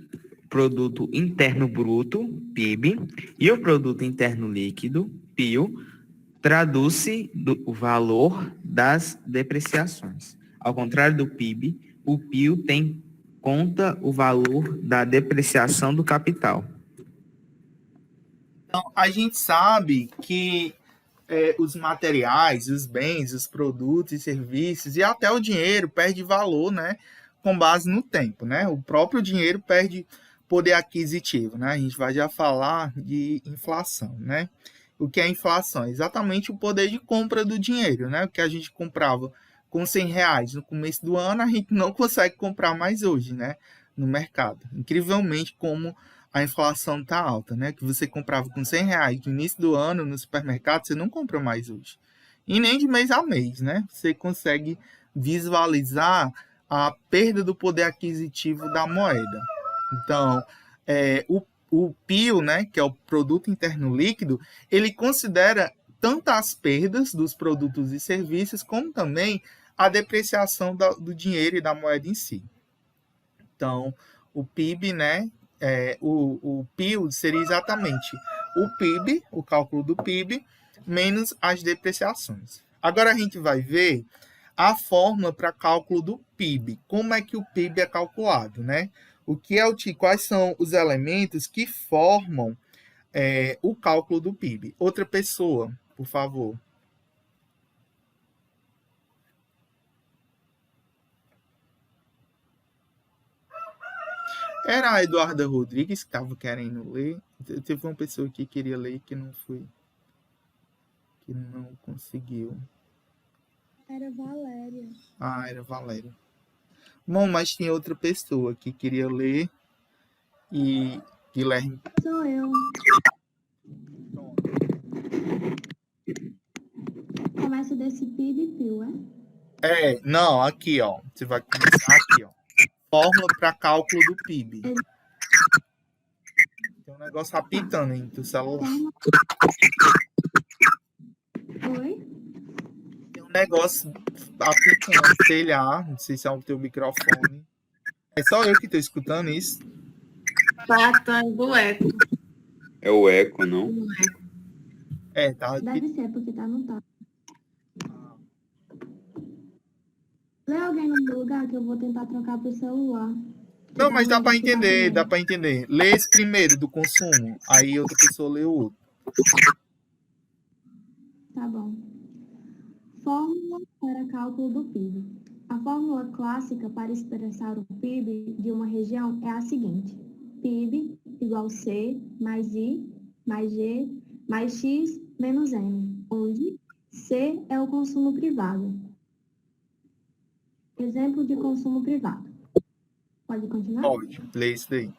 produto interno bruto, PIB, e o produto interno líquido, PIO, traduz-se o valor das depreciações. Ao contrário do PIB, o PIO tem conta o valor da depreciação do capital. Então, a gente sabe que os materiais, os bens, os produtos e serviços e até o dinheiro perde valor, né, com base no tempo, né? O próprio dinheiro perde poder aquisitivo, né? A gente vai já falar de inflação, né? O que é inflação? É exatamente o poder de compra do dinheiro, né? O que a gente comprava com R$100 no começo do ano, a gente não consegue comprar mais hoje, né? No mercado. Incrivelmente como a inflação está alta, né? Que você comprava com R$100 no início do ano no supermercado, você não compra mais hoje. E nem de mês a mês, né? Você consegue visualizar a perda do poder aquisitivo da moeda. Então, o PIO, né, que é o Produto Interno Líquido, ele considera tanto as perdas dos produtos e serviços, como também a depreciação do dinheiro e da moeda em si. Então, o PIB, né, o PIO seria exatamente o PIB, o cálculo do PIB, menos as depreciações. Agora a gente vai ver a fórmula para cálculo do PIB. Como é que o PIB é calculado, né? Quais são os elementos que formam o cálculo do PIB? Outra pessoa, por favor. Era a Eduarda Rodrigues que estava querendo ler. Teve uma pessoa que queria ler que não conseguiu. Era Valéria. Ah, era Valéria. Bom, mas tinha outra pessoa que queria ler e Guilherme. Sou eu. Começa desse PIB e PIO, Não, aqui, ó. Você vai começar aqui, ó. Fórmula para cálculo do PIB. Tem um negócio apitando aí no teu celular. Oi? Tem um negócio apitando, sei lá, não sei se é o teu microfone. É só eu que tô escutando isso? Tratando do eco. É o eco, não? Tá. Deve ser, porque tá no top. Lê alguém no meu lugar que eu vou tentar trocar pro celular. Não, mas dá para entender, dá para entender. Lê esse primeiro do consumo, aí outra pessoa lê o outro. Tá bom. Fórmula para cálculo do PIB. A fórmula clássica para expressar o PIB de uma região é a seguinte: PIB igual C mais I mais G mais X menos M, onde C é o consumo privado. Exemplo de consumo privado. Pode continuar? Pode, lê isso daí.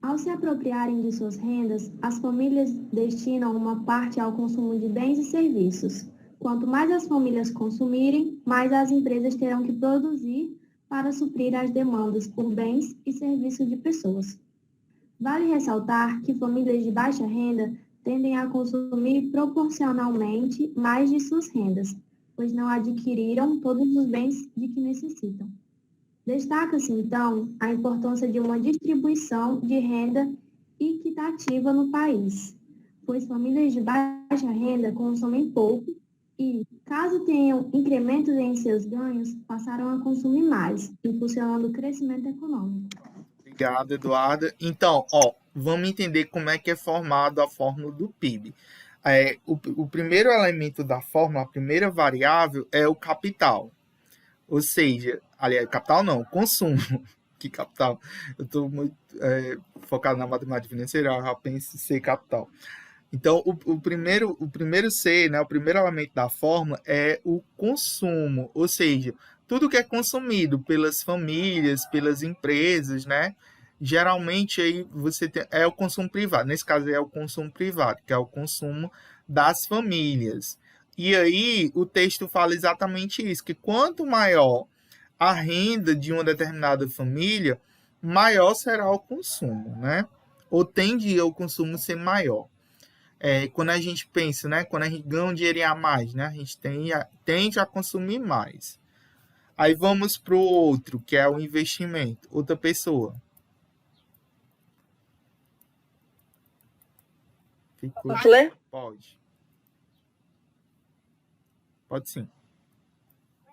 Ao se apropriarem de suas rendas, as famílias destinam uma parte ao consumo de bens e serviços. Quanto mais as famílias consumirem, mais as empresas terão que produzir para suprir as demandas por bens e serviços de pessoas. Vale ressaltar que famílias de baixa renda tendem a consumir proporcionalmente mais de suas rendas, pois não adquiriram todos os bens de que necessitam. Destaca-se, então, a importância de uma distribuição de renda equitativa no país, pois famílias de baixa renda consomem pouco e, caso tenham incrementos em seus ganhos, passarão a consumir mais, impulsionando o crescimento econômico. Obrigado, Eduarda. Então, vamos entender como é que é formado a fórmula do PIB. O primeiro elemento da fórmula, a primeira variável, é o capital. Ou seja, aliás, capital não, consumo. Que capital? Eu estou muito focado na matemática financeira, eu já penso em ser capital. Então, o primeiro C, né, o primeiro elemento da fórmula é o consumo, ou seja, tudo que é consumido pelas famílias, pelas empresas, né? Geralmente aí você tem, é o consumo privado. Nesse caso é o consumo privado, que é o consumo das famílias. E aí o texto fala exatamente isso, que quanto maior a renda de uma determinada família, maior será o consumo, né? Ou tende o consumo ser maior. Quando a gente pensa, né? Quando a gente ganha um dinheirinho a mais, né? A gente tende a consumir mais. Aí vamos para o outro, que é o investimento. Outra pessoa. Posso ler? Pode. Pode sim.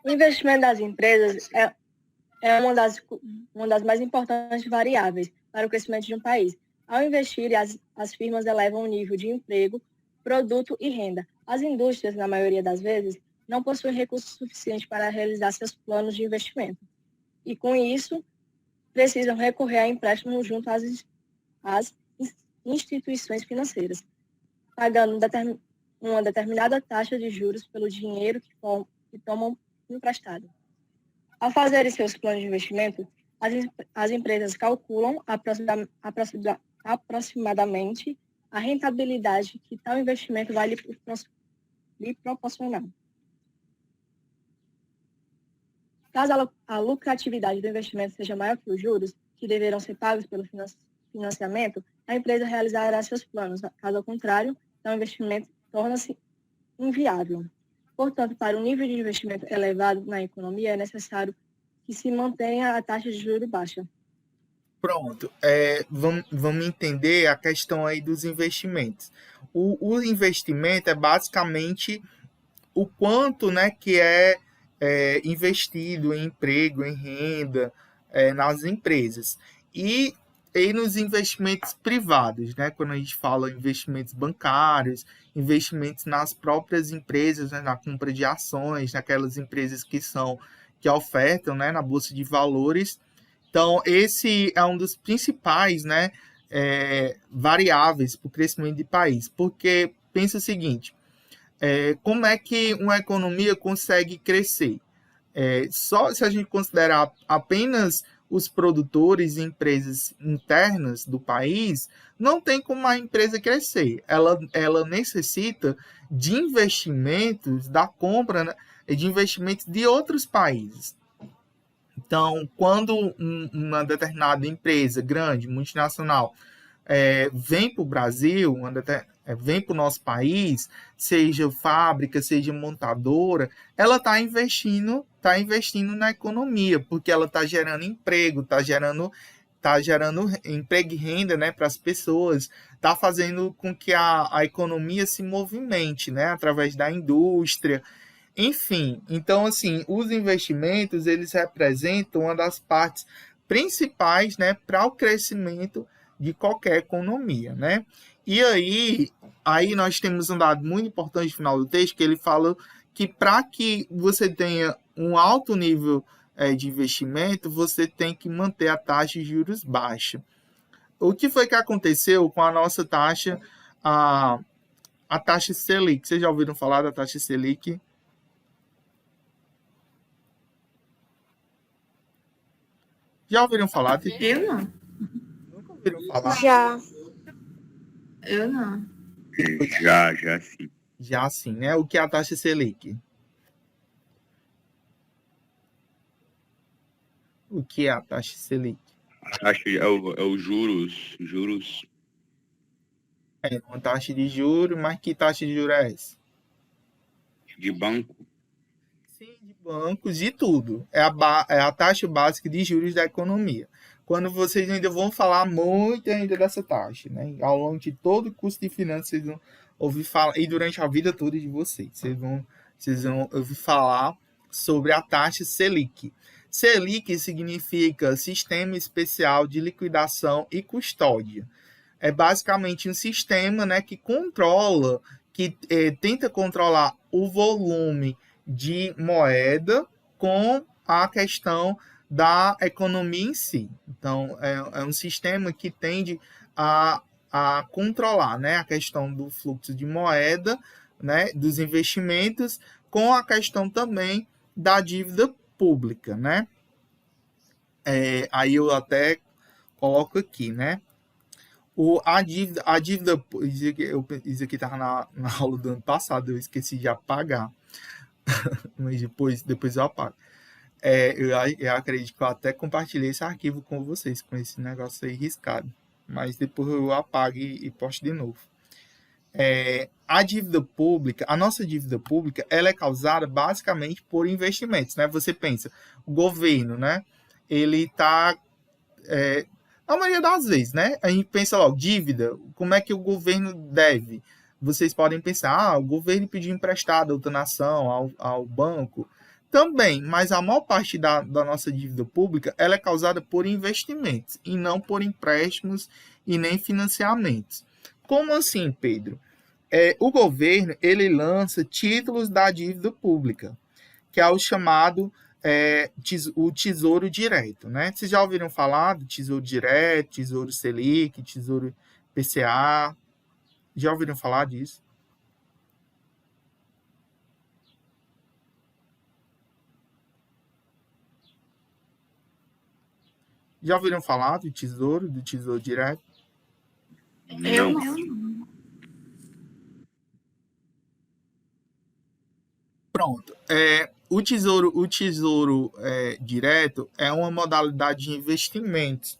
O investimento das empresas é uma das mais importantes variáveis para o crescimento de um país. Ao investir, as firmas elevam o nível de emprego, produto e renda. As indústrias, na maioria das vezes, não possuem recursos suficientes para realizar seus planos de investimento. E, com isso, precisam recorrer a empréstimos junto às instituições financeiras, pagando uma determinada taxa de juros pelo dinheiro que tomam emprestado. Ao fazerem seus planos de investimento, as empresas calculam aproximadamente a rentabilidade que tal investimento vai lhe proporcionar. Caso a lucratividade do investimento seja maior que os juros que deverão ser pagos pelo financiamento, a empresa realizará seus planos. Caso ao contrário, o investimento torna-se inviável. Portanto, para um nível de investimento elevado na economia, é necessário que se mantenha a taxa de juros baixa. Pronto. Vamos entender a questão aí dos investimentos. O investimento é basicamente o quanto, né, que é investido em emprego, em renda, nas empresas. E nos investimentos privados, né? Quando a gente fala investimentos bancários, investimentos nas próprias empresas, né? Na compra de ações, naquelas empresas que ofertam, né? Na Bolsa de Valores. Então, esse é um dos principais, né? Variáveis para o crescimento de país. Porque pensa o seguinte, como é que uma economia consegue crescer? Só se a gente considerar apenas os produtores e empresas internas do país, não tem como a empresa crescer. Ela necessita de investimentos, da compra, né, de investimentos de outros países. Então, quando uma determinada empresa grande, multinacional, vem para o Brasil, vem para o nosso país, seja fábrica, seja montadora, ela está investindo na economia, porque ela está gerando emprego, está gerando emprego e renda, né, para as pessoas, está fazendo com que a economia se movimente, né, através da indústria. Enfim, então, assim, os investimentos, eles representam uma das partes principais, né, para o crescimento de qualquer economia, né? E aí nós temos um dado muito importante no final do texto, que ele fala que para que você tenha um alto nível de investimento, você tem que manter a taxa de juros baixa. O que foi que aconteceu com a nossa taxa, a taxa Selic? Vocês já ouviram falar da taxa Selic? Já ouviram falar? Eu não. Nunca ouviram falar? Já. Eu não. Já sim. Já sim, né? O que é a taxa Selic? O que é a taxa Selic? A taxa é o juros. É uma taxa de juros, mas que taxa de juros é essa? De banco. Sim, de bancos, de tudo. É a taxa básica de juros da economia. Quando vocês ainda vão falar muito ainda dessa taxa, né? Ao longo de todo o curso de finanças, vocês vão ouvir falar, e durante a vida toda de vocês, vocês vão ouvir falar sobre a taxa Selic. Selic significa Sistema Especial de Liquidação e Custódia. É basicamente um sistema, né, que tenta controlar o volume de moeda com a questão da economia em si. Então, é um sistema que tende a controlar, né, a questão do fluxo de moeda, né, dos investimentos, com a questão também da dívida pública, né? Aí eu até coloco aqui, né? A dívida, isso aqui estava na aula do ano passado, eu esqueci de apagar, mas depois eu apago. Eu acredito que eu até compartilhei esse arquivo com vocês, com esse negócio aí riscado, mas depois eu apago e posto de novo. A dívida pública, a nossa dívida pública, ela é causada basicamente por investimentos, né? Você pensa, o governo, né? Ele está, a maioria das vezes, né? A gente pensa logo, dívida, como é que o governo deve? Vocês podem pensar, o governo pediu emprestado a outra nação, ao banco. Também, mas a maior parte da nossa dívida pública, ela é causada por investimentos, e não por empréstimos e nem financiamentos. Como assim, Pedro? O governo, ele lança títulos da dívida pública, que é o chamado o Tesouro Direto, né? Vocês já ouviram falar do Tesouro Direto, Tesouro Selic, Tesouro PCA? Já ouviram falar disso? Já ouviram falar do Tesouro Direto? Eu não. Pronto. O Tesouro Direto é uma modalidade de investimentos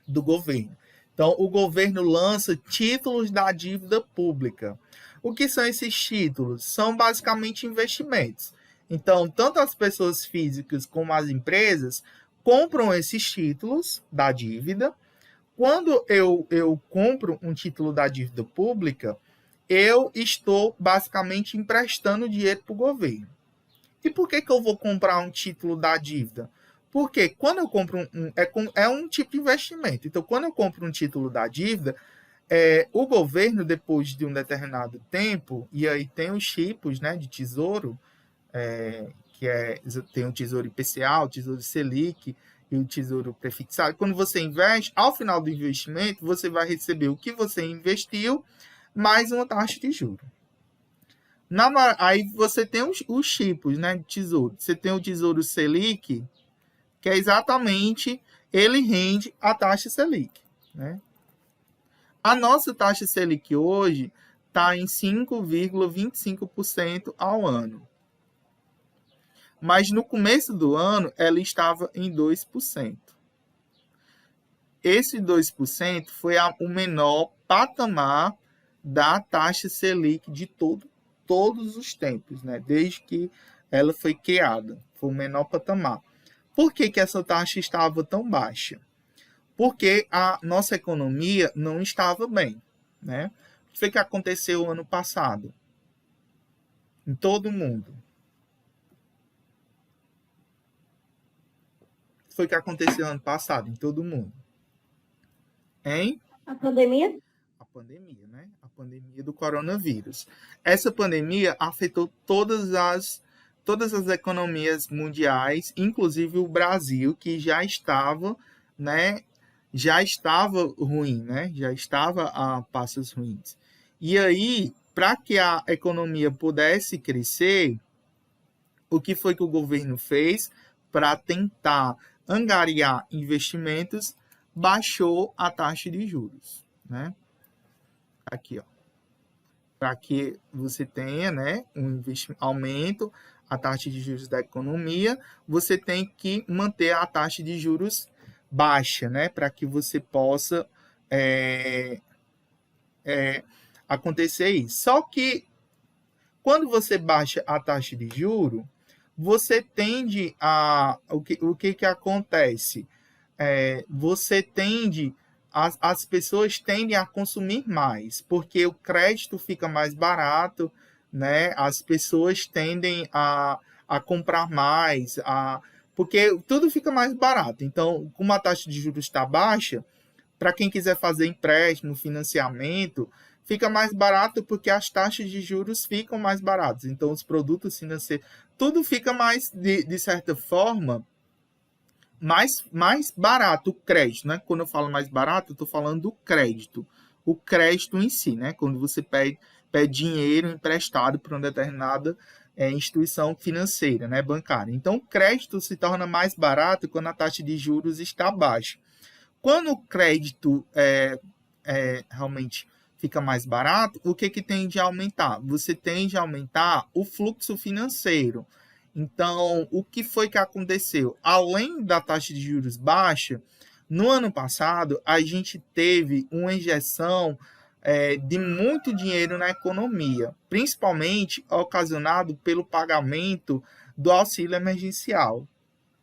do governo. Então, o governo lança títulos da dívida pública. O que são esses títulos? São basicamente investimentos. Então, tanto as pessoas físicas como as empresas compram esses títulos da dívida. Quando eu compro um título da dívida pública, eu estou basicamente emprestando dinheiro para o governo. E por que eu vou comprar um título da dívida? Porque quando eu compro é um tipo de investimento. Então, quando eu compro um título da dívida, o governo, depois de um determinado tempo, e aí tem os tipos, né, de tesouro, tem o Tesouro IPCA, o Tesouro Selic e o Tesouro Prefixado. Quando você investe, ao final do investimento, você vai receber o que você investiu, mais uma taxa de juros. Aí você tem os tipos, né, de tesouro. Você tem o Tesouro Selic, que é exatamente, ele rende a taxa Selic, né? A nossa taxa Selic hoje está em 5,25% ao ano. Mas no começo do ano, ela estava em 2%. Esse 2% foi o menor patamar da taxa Selic de todos os tempos, né? Desde que ela foi criada. Foi o menor patamar. Por que essa taxa estava tão baixa? Porque a nossa economia não estava bem, né? O que foi que aconteceu ano passado? Em todo mundo. O que foi que aconteceu ano passado? Em todo mundo. Hein? A pandemia? A pandemia, né? A pandemia do coronavírus. Essa pandemia afetou todas as economias mundiais, inclusive o Brasil, que já estava, né? Já estava ruim, né? Já estava a passos ruins. E aí, para que a economia pudesse crescer, o que foi que o governo fez para tentar angariar investimentos? Baixou a taxa de juros, né? Aqui, ó. Para que você tenha, né, um aumento a taxa de juros da economia, você tem que manter a taxa de juros baixa, né, para que você possa acontecer isso. Só que quando você baixa a taxa de juros, você tende a o que acontece? As pessoas tendem a consumir mais, porque o crédito fica mais barato, né? As pessoas tendem a comprar mais, porque tudo fica mais barato. Então, como a taxa de juros está baixa, para quem quiser fazer empréstimo, financiamento, fica mais barato porque as taxas de juros ficam mais baratas. Então, os produtos financeiros, tudo fica mais, de certa forma, mais barato o crédito, né? Quando eu falo mais barato, eu estou falando do crédito. O crédito em si, né? Quando você pede dinheiro emprestado para uma determinada instituição financeira, né? Bancária. Então, o crédito se torna mais barato quando a taxa de juros está baixa. Quando o crédito realmente fica mais barato, o que tende a aumentar? Você tende a aumentar o fluxo financeiro. Então, o que foi que aconteceu? Além da taxa de juros baixa, no ano passado, a gente teve uma injeção de muito dinheiro na economia, principalmente ocasionado pelo pagamento do auxílio emergencial,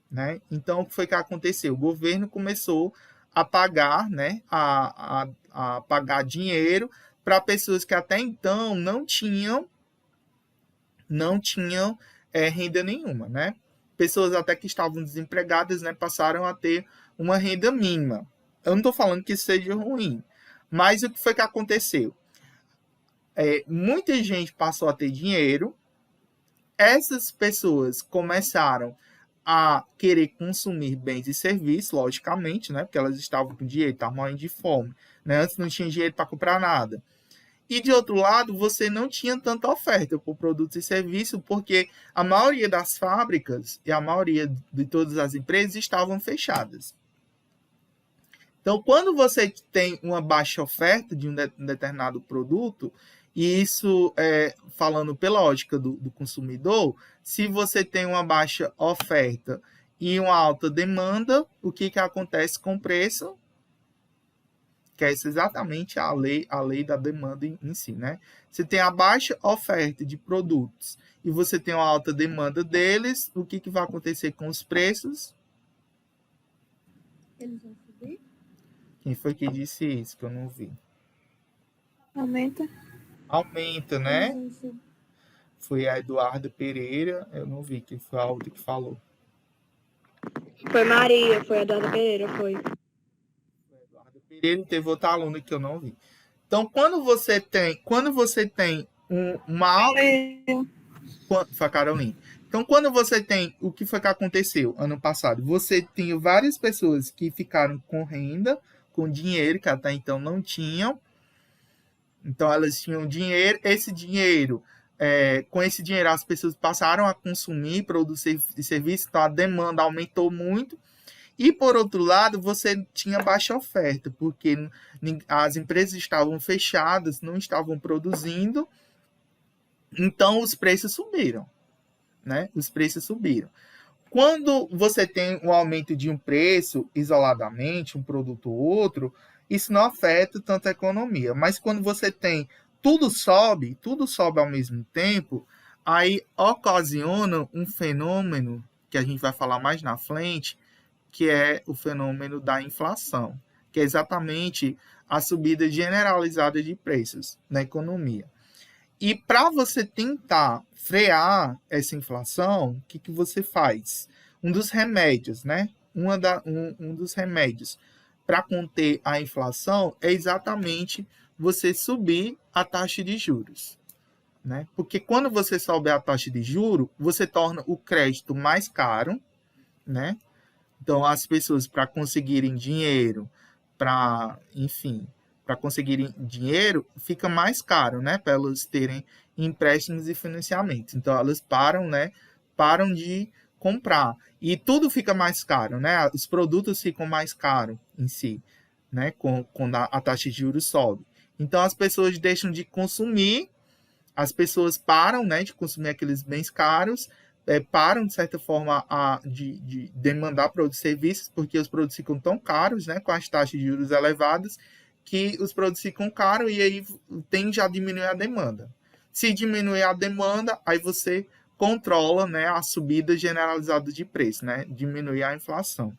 né? Então, o que foi que aconteceu? O governo começou a pagar, né, a pagar dinheiro para pessoas que até então não tinham renda nenhuma, né? Pessoas até que estavam desempregadas, né, passaram a ter uma renda mínima. Eu não estou falando que isso seja ruim, mas o que foi que aconteceu? Muita gente passou a ter dinheiro, essas pessoas começaram a querer consumir bens e serviços, logicamente, né? Porque elas estavam com dinheiro, estavam morrendo de fome, né? Antes não tinha dinheiro para comprar nada. E, de outro lado, você não tinha tanta oferta por produtos e serviços, porque a maioria das fábricas e a maioria de todas as empresas estavam fechadas. Então, quando você tem uma baixa oferta de um determinado produto, e isso, falando pela ótica do consumidor, se você tem uma baixa oferta e uma alta demanda, o que acontece com o preço? Que é exatamente a lei da demanda em si, né? Você tem a baixa oferta de produtos e você tem uma alta demanda deles, o que vai acontecer com os preços? Eles vão subir? Quem foi que disse isso que eu não vi? Aumenta. Aumenta, Eles né? vão subir. Foi a Eduarda Pereira, eu não vi, que foi a outra que falou. Foi Maria, foi a Eduarda Pereira, foi. Eduarda Pereira e teve outra aluna que eu não vi. Então, quando você tem uma aula... Foi a Carolina. Então, quando você tem... O que foi que aconteceu ano passado? Você tinha várias pessoas que ficaram com renda, com dinheiro, que até então não tinham. Então, elas tinham dinheiro. Esse dinheiro... com esse dinheiro, as pessoas passaram a consumir produtos e serviços, então a demanda aumentou muito. E, por outro lado, você tinha baixa oferta, porque as empresas estavam fechadas, não estavam produzindo, então os preços subiram, né? Os preços subiram. Quando você tem um aumento de um preço isoladamente, um produto ou outro, isso não afeta tanto a economia. Mas quando você tem tudo sobe ao mesmo tempo, aí ocasiona um fenômeno que a gente vai falar mais na frente, que é o fenômeno da inflação, que é exatamente a subida generalizada de preços na economia. E para você tentar frear essa inflação, o que você faz? Um dos remédios, né? Um dos remédios para conter a inflação é exatamente você subir a taxa de juros, né? Porque quando você sobe a taxa de juros, você torna o crédito mais caro, né? Então, as pessoas, para conseguirem dinheiro, para conseguirem dinheiro, fica mais caro, né? Para elas terem empréstimos e financiamentos. Então, elas param de comprar. E tudo fica mais caro, né? Os produtos ficam mais caros em si, né? Quando a taxa de juros sobe. Então, as pessoas deixam de consumir, as pessoas param, né, de consumir aqueles bens caros, param, de certa forma, de demandar produtos e serviços, porque os produtos ficam tão caros, né, com as taxas de juros elevadas, que os produtos ficam caros e aí tende a diminuir a demanda. Se diminuir a demanda, aí você controla, né, a subida generalizada de preço, né, diminuir a inflação.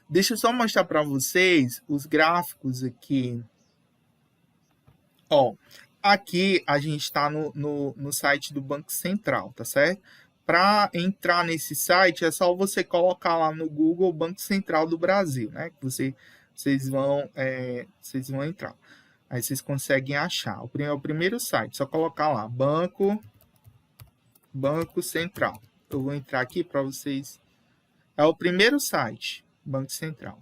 Deixa eu só mostrar para vocês os gráficos aqui. Aqui a gente está no site do Banco Central, tá certo? Para entrar nesse site, é só você colocar lá no Google Banco Central do Brasil, né? Que vocês vão entrar. Aí vocês conseguem achar. É o primeiro site, só colocar lá, Banco Banco Central. Eu vou entrar aqui para vocês. É o primeiro site, Banco Central.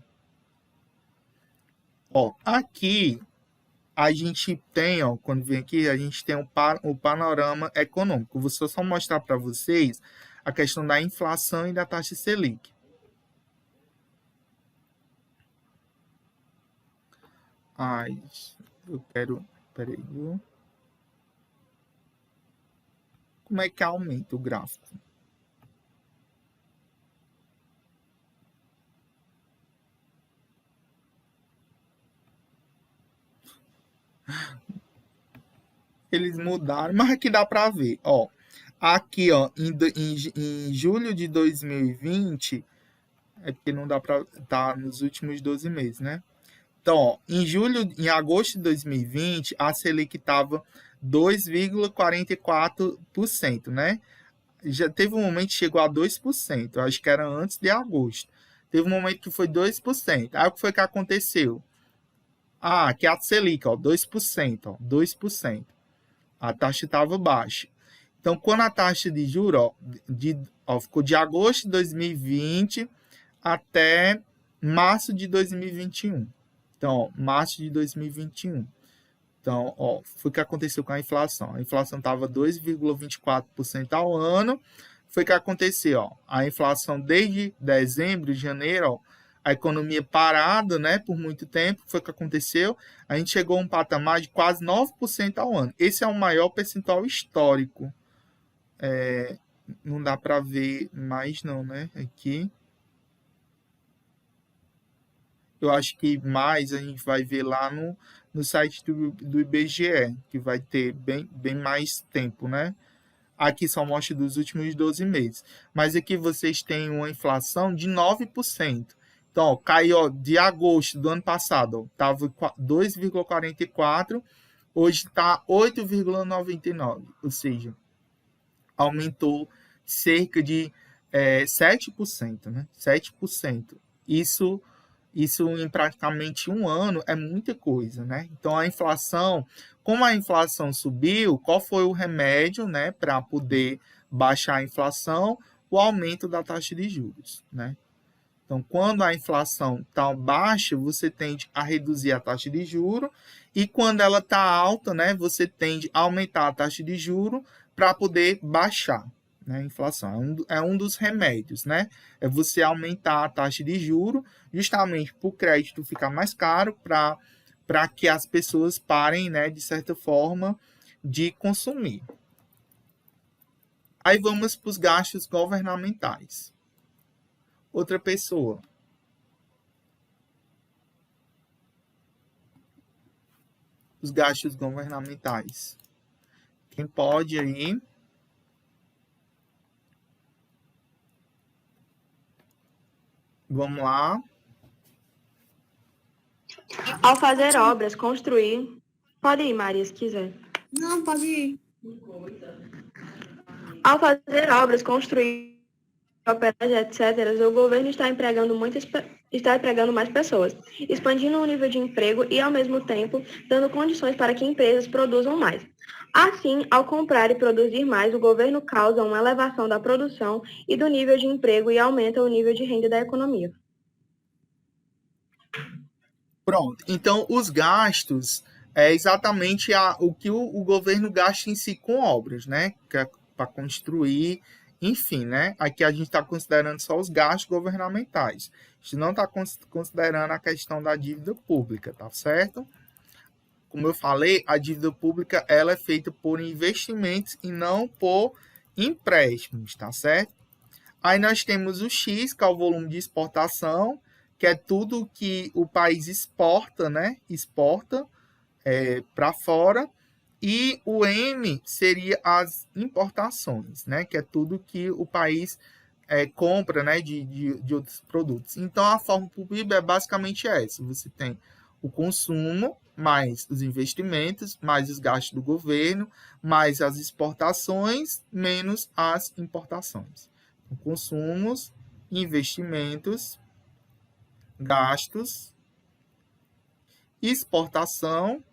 Ó, aqui a gente tem, ó, quando vem aqui, a gente tem o panorama econômico. Vou só mostrar para vocês a questão da inflação e da taxa Selic. Ai, eu quero... Peraí, viu? Como é que aumenta o gráfico? Eles mudaram, mas aqui dá para ver, ó. Aqui, ó, em julho de 2020, é porque não dá para tá nos últimos 12 meses, né? Então, ó, em agosto de 2020, a Selic estava 2,44%, né? Já teve um momento que chegou a 2%, acho que era antes de agosto. Teve um momento que foi 2%. Aí o que foi que aconteceu? Ah, aqui é a Selic, ó, 2%, ó, 2%. A taxa estava baixa. Então, quando a taxa de juros ficou de agosto de 2020 até março de 2021. Então, ó, março de 2021. Então, ó, foi o que aconteceu com a inflação. A inflação estava 2,24% ao ano. Foi o que aconteceu, ó. A inflação desde dezembro, janeiro, ó, a economia parada, né, por muito tempo, foi o que aconteceu. A gente chegou a um patamar de quase 9% ao ano. Esse é o maior percentual histórico. Não dá para ver mais não, né, aqui. Eu acho que mais a gente vai ver lá no site do IBGE, que vai ter bem mais tempo, né? Aqui só mostra dos últimos 12 meses. Mas aqui vocês têm uma inflação de 9%. Então, ó, caiu ó, de agosto do ano passado, estava 2,44%, hoje está 8,99%. Ou seja, aumentou cerca de 7%, né? 7%. Isso em praticamente um ano é muita coisa, né? Então, a inflação, como a inflação subiu, qual foi o remédio, né, para poder baixar a inflação? O aumento da taxa de juros, né? Então, quando a inflação está baixa, você tende a reduzir a taxa de juros, e quando ela está alta, né, você tende a aumentar a taxa de juros para poder baixar, né, a inflação. É um dos remédios, né? É você aumentar a taxa de juros, justamente para o crédito ficar mais caro, para que as pessoas parem, né, de certa forma, de consumir. Aí vamos para os gastos governamentais. Outra pessoa. Os gastos governamentais. Quem pode aí? Vamos lá. Ao fazer obras, construir... Pode ir, Maria, se quiser. Não, pode ir. Ao fazer obras, construir, operar, etc., o governo está empregando mais pessoas, expandindo o nível de emprego e, ao mesmo tempo, dando condições para que empresas produzam mais. Assim, ao comprar e produzir mais, o governo causa uma elevação da produção e do nível de emprego e aumenta o nível de renda da economia. Pronto. Então, os gastos é exatamente o que o governo gasta em si com obras, né? Que é para construir, enfim, né? Aqui a gente está considerando só os gastos governamentais. A gente não está considerando a questão da dívida pública, tá certo? Como eu falei, a dívida pública ela é feita por investimentos e não por empréstimos, tá certo? Aí nós temos o X, que é o volume de exportação, que é tudo que o país exporta, né? Exporta para fora. E o M seria as importações, né? Que é tudo que o país compra, né? De outros produtos. Então, a fórmula para o PIB é basicamente essa. Você tem o consumo, mais os investimentos, mais os gastos do governo, mais as exportações, menos as importações. Então, consumos, investimentos, gastos, exportação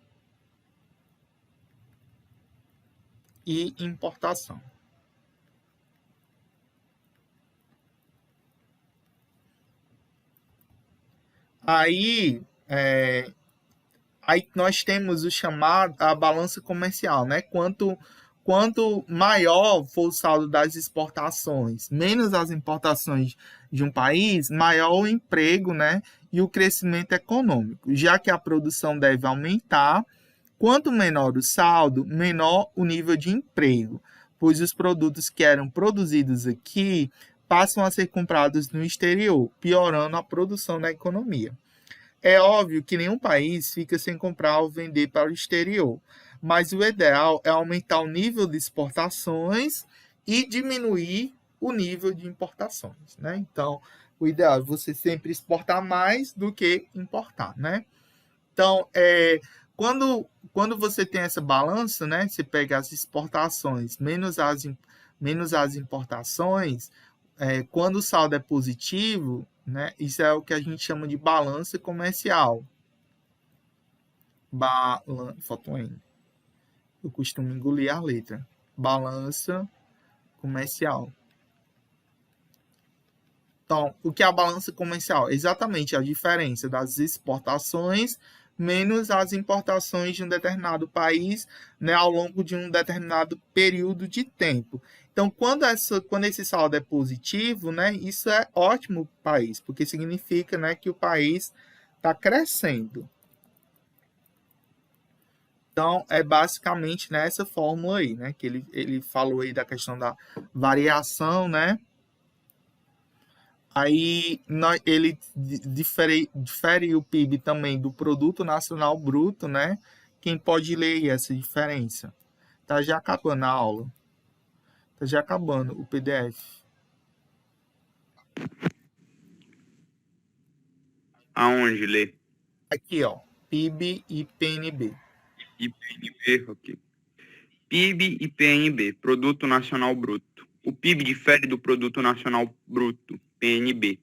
e importação. Aí, aí nós temos o chamado a balança comercial, né? Quanto maior for o saldo das exportações, menos as importações de um país, maior o emprego, né? E o crescimento econômico, já que a produção deve aumentar. Quanto menor o saldo, menor o nível de emprego, pois os produtos que eram produzidos aqui passam a ser comprados no exterior, piorando a produção da economia. É óbvio que nenhum país fica sem comprar ou vender para o exterior, mas o ideal é aumentar o nível de exportações e diminuir o nível de importações, né? Então, o ideal é você sempre exportar mais do que importar, né? Então, quando você tem essa balança, né? Você pega as exportações menos as importações, quando o saldo é positivo, né? Isso é o que a gente chama de balança comercial. Falta um N. Eu costumo engolir a letra. Balança comercial. Então, o que é a balança comercial? Exatamente a diferença das exportações menos as importações de um determinado país, né, ao longo de um determinado período de tempo. Então, quando esse saldo é positivo, né, isso é ótimo para o país, porque significa, né, que o país está crescendo. Então, é basicamente nessa fórmula aí, né, que ele falou aí da questão da variação, né? Aí ele difere o PIB também do Produto Nacional Bruto, né? Quem pode ler aí essa diferença? Tá já acabando a aula. Tá já acabando o PDF. Aonde ler? Aqui, ó. PIB e PNB. E PNB, ok. PIB e PNB, Produto Nacional Bruto. O PIB difere do Produto Nacional Bruto, PNB,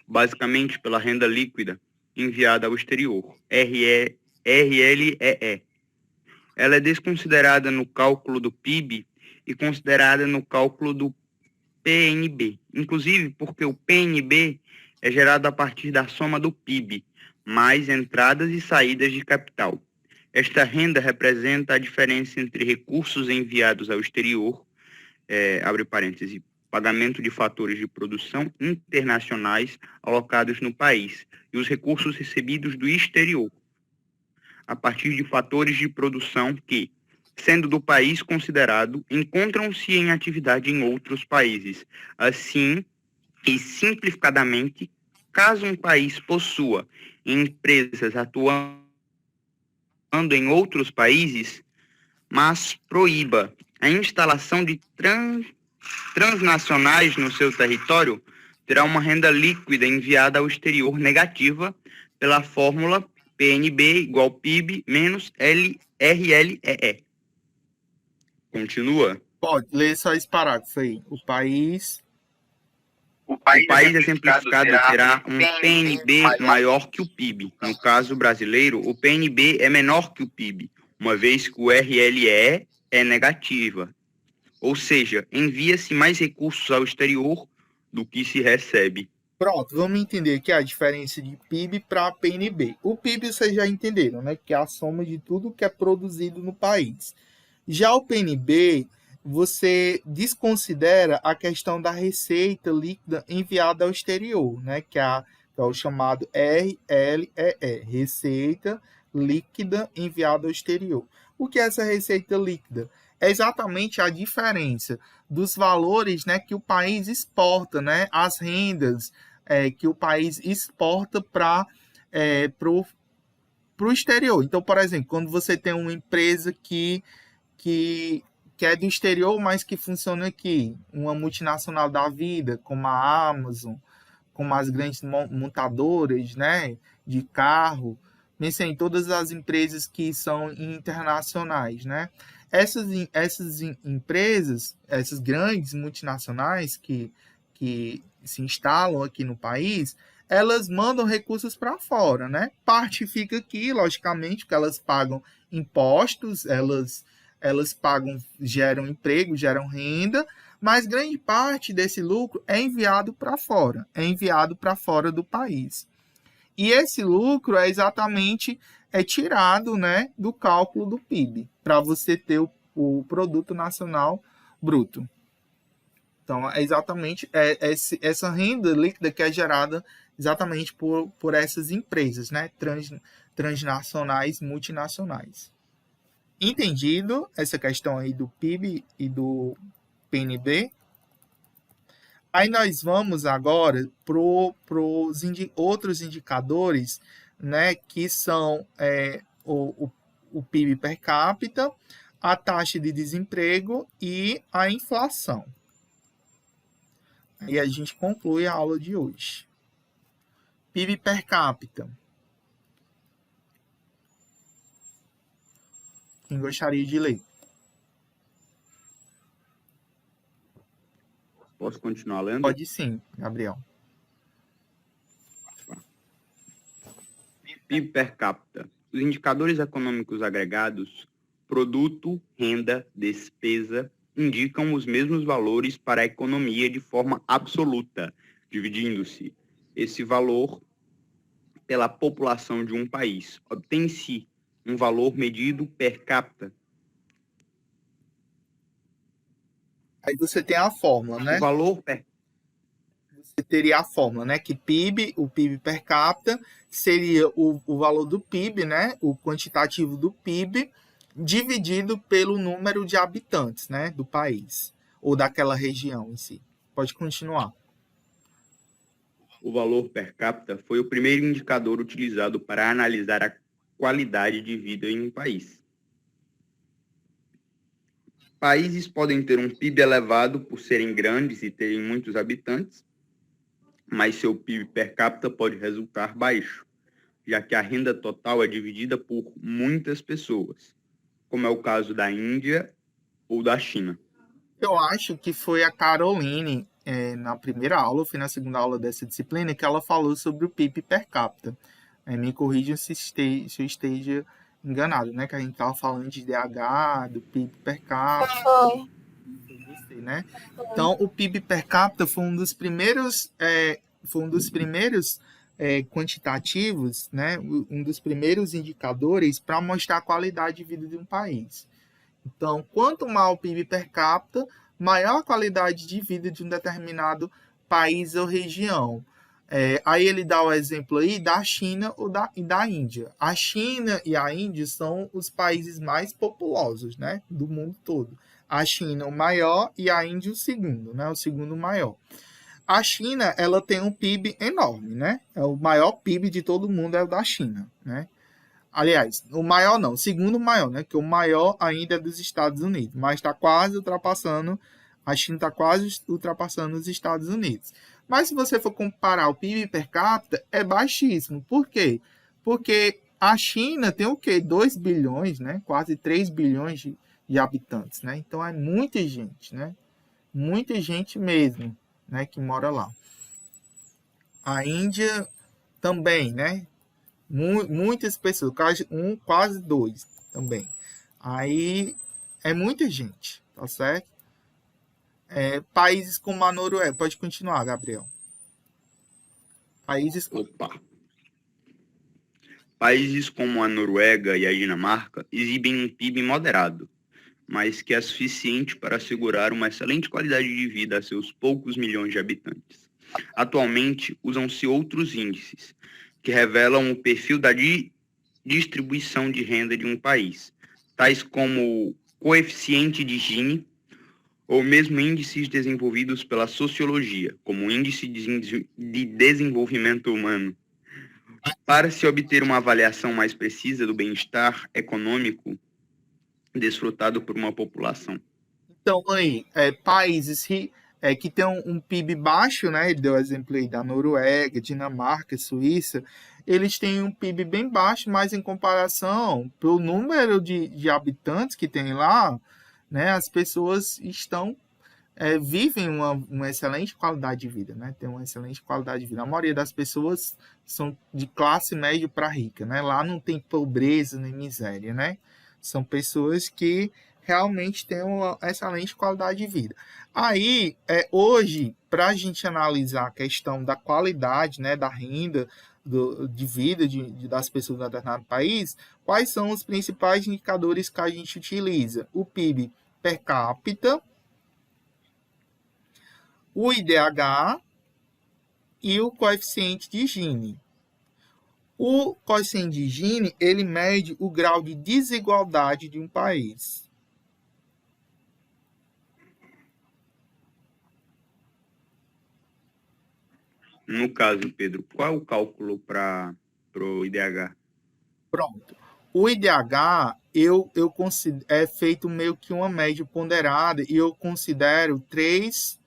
basicamente pela renda líquida enviada ao exterior, RLEE. Ela é desconsiderada no cálculo do PIB e considerada no cálculo do PNB, inclusive porque o PNB é gerado a partir da soma do PIB, mais entradas e saídas de capital. Esta renda representa a diferença entre recursos enviados ao exterior, abre parênteses, pagamento de fatores de produção internacionais alocados no país, e os recursos recebidos do exterior, a partir de fatores de produção que, sendo do país considerado, encontram-se em atividade em outros países. Assim, e simplificadamente, caso um país possua empresas atuando em outros países, mas proíba a instalação de transnacionais no seu território, terá uma renda líquida enviada ao exterior negativa pela fórmula PNB igual PIB menos RLEE. Continua? Pode ler só esse parágrafo aí. O país exemplificado terá um PNB maior que o PIB. No caso brasileiro, o PNB é menor que o PIB, uma vez que o RLE é negativa. Ou seja, envia-se mais recursos ao exterior do que se recebe. Pronto, vamos entender aqui a diferença de PIB para PNB. O PIB vocês já entenderam, né? Que é a soma de tudo que é produzido no país. Já o PNB, você desconsidera a questão da receita líquida enviada ao exterior, né? Que é o chamado RLEE, Receita Líquida Enviada ao Exterior. O que é essa receita líquida? É exatamente a diferença dos valores, né, que o país exporta, né, as rendas que o país exporta para o exterior. Então, por exemplo, quando você tem uma empresa que é do exterior, mas que funciona aqui, uma multinacional da vida, como a Amazon, como as grandes montadoras, né, de carro, pensem em todas as empresas que são internacionais, né? Essas empresas, essas grandes multinacionais que se instalam aqui no país, elas mandam recursos para fora, né? Parte fica aqui, logicamente, porque elas pagam impostos, elas pagam, geram emprego, geram renda, mas grande parte desse lucro é enviado para fora do país. E esse lucro é exatamente tirado, né, do cálculo do PIB, para você ter o Produto Nacional Bruto. Então, é exatamente essa renda líquida que é gerada exatamente por essas empresas, né, transnacionais, multinacionais. Entendido essa questão aí do PIB e do PNB? Aí nós vamos agora para os outros indicadores, né, que são o PIB per capita, a taxa de desemprego e a inflação. E a gente conclui a aula de hoje. PIB per capita. Quem gostaria de ler? Posso continuar lendo? Pode sim, Gabriel. PIB per capita. Os indicadores econômicos agregados, produto, renda, despesa, indicam os mesmos valores para a economia de forma absoluta, dividindo-se esse valor pela população de um país. Obtém-se um valor medido per capita. Aí você tem a fórmula, né? O valor per Você teria a fórmula, né? Que o PIB per capita seria o valor do PIB, né? O quantitativo do PIB dividido pelo número de habitantes, né? Do país ou daquela região em si. Pode continuar. O valor per capita foi o primeiro indicador utilizado para analisar a qualidade de vida em um país. Países podem ter um PIB elevado por serem grandes e terem muitos habitantes, mas seu PIB per capita pode resultar baixo, já que a renda total é dividida por muitas pessoas, como é o caso da Índia ou da China. Eu acho que foi a Caroline, na primeira aula, ou foi na segunda aula dessa disciplina, que ela falou sobre o PIB per capita. Me corrijam se eu esteja enganado, né? Que a gente estava falando de DH, do PIB per capita. Foi. Né? Então, o PIB per capita foi um dos primeiros, quantitativos, né? Um dos primeiros indicadores para mostrar a qualidade de vida de um país. Então, quanto maior o PIB per capita, maior a qualidade de vida de um determinado país ou região. Aí ele dá o exemplo aí da China e da Índia. A China e a Índia são os países mais populosos, né, do mundo todo. A China o maior e a Índia o segundo, né, o segundo maior. A China, ela tem um PIB enorme, né? O maior PIB de todo mundo é o da China, né? Aliás, o maior não, o segundo maior, né? Que o maior ainda é dos Estados Unidos, mas está quase ultrapassando, a China está quase ultrapassando os Estados Unidos. Mas se você for comparar o PIB per capita, é baixíssimo. Por quê? Porque a China tem o quê? 2 bilhões, né? Quase 3 bilhões de habitantes, né? Então é muita gente, né? Muita gente mesmo, né? Que mora lá. A Índia também, né? Muitas pessoas, quase 2 também. Aí é muita gente, tá certo? Países como a Noruega, pode continuar, Gabriel. Países como a Noruega e a Dinamarca exibem um PIB moderado, mas que é suficiente para assegurar uma excelente qualidade de vida a seus poucos milhões de habitantes. Atualmente, usam-se outros índices, que revelam o perfil da distribuição de renda de um país, tais como o coeficiente de Gini, ou mesmo índices desenvolvidos pela sociologia, como o Índice de Desenvolvimento Humano. Para se obter uma avaliação mais precisa do bem-estar econômico desfrutado por uma população. Então, aí, países que têm um PIB baixo, né? Ele deu o exemplo aí da Noruega, Dinamarca, Suíça. Eles têm um PIB bem baixo, mas em comparação, pelo número de habitantes que tem lá, né? As pessoas vivem uma excelente qualidade de vida, né? Tem uma excelente qualidade de vida. A maioria das pessoas são de classe média para rica, né? Lá não tem pobreza nem miséria, né? São pessoas que realmente têm uma excelente qualidade de vida. Aí, hoje, para a gente analisar a questão da qualidade, né, da renda de vida das pessoas em determinado país, quais são os principais indicadores que a gente utiliza? O PIB per capita, o IDH e o coeficiente de Gini. O coeficiente de Gini, ele mede o grau de desigualdade de um país. No caso, Pedro, qual é o cálculo para o IDH? Pronto. O IDH, é feito meio que uma média ponderada e eu considero três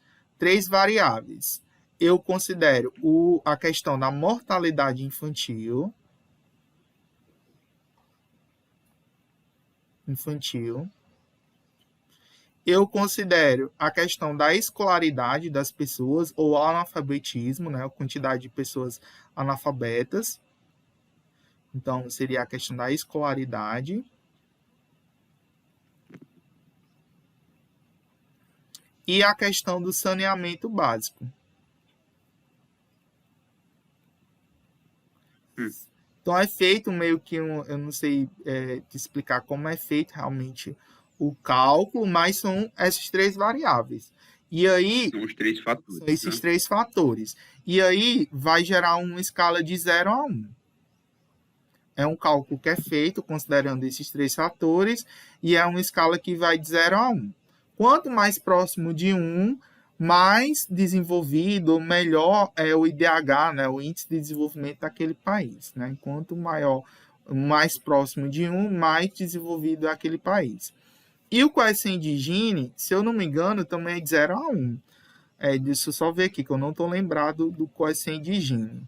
variáveis. Eu considero a questão da mortalidade infantil. Eu considero a questão da escolaridade das pessoas, ou analfabetismo, né? A quantidade de pessoas analfabetas. Então, seria a questão da escolaridade. E a questão do saneamento básico. Então, é feito meio que eu não sei te explicar como é feito realmente o cálculo, mas são essas três variáveis. E aí, São os três fatores. são esses três fatores. E aí, vai gerar uma escala de 0 a 1. É um cálculo que é feito considerando esses três fatores e é uma escala que vai de 0 a 1. Quanto mais próximo de 1, mais desenvolvido ou melhor é o IDH, né, o índice de desenvolvimento daquele país. Né? Quanto mais próximo de 1, mais desenvolvido é aquele país. E o coeficiente de Gini, se eu não me engano, também é de 0 a 1. Deixa eu só ver aqui, que eu não estou lembrado do coeficiente de Gini,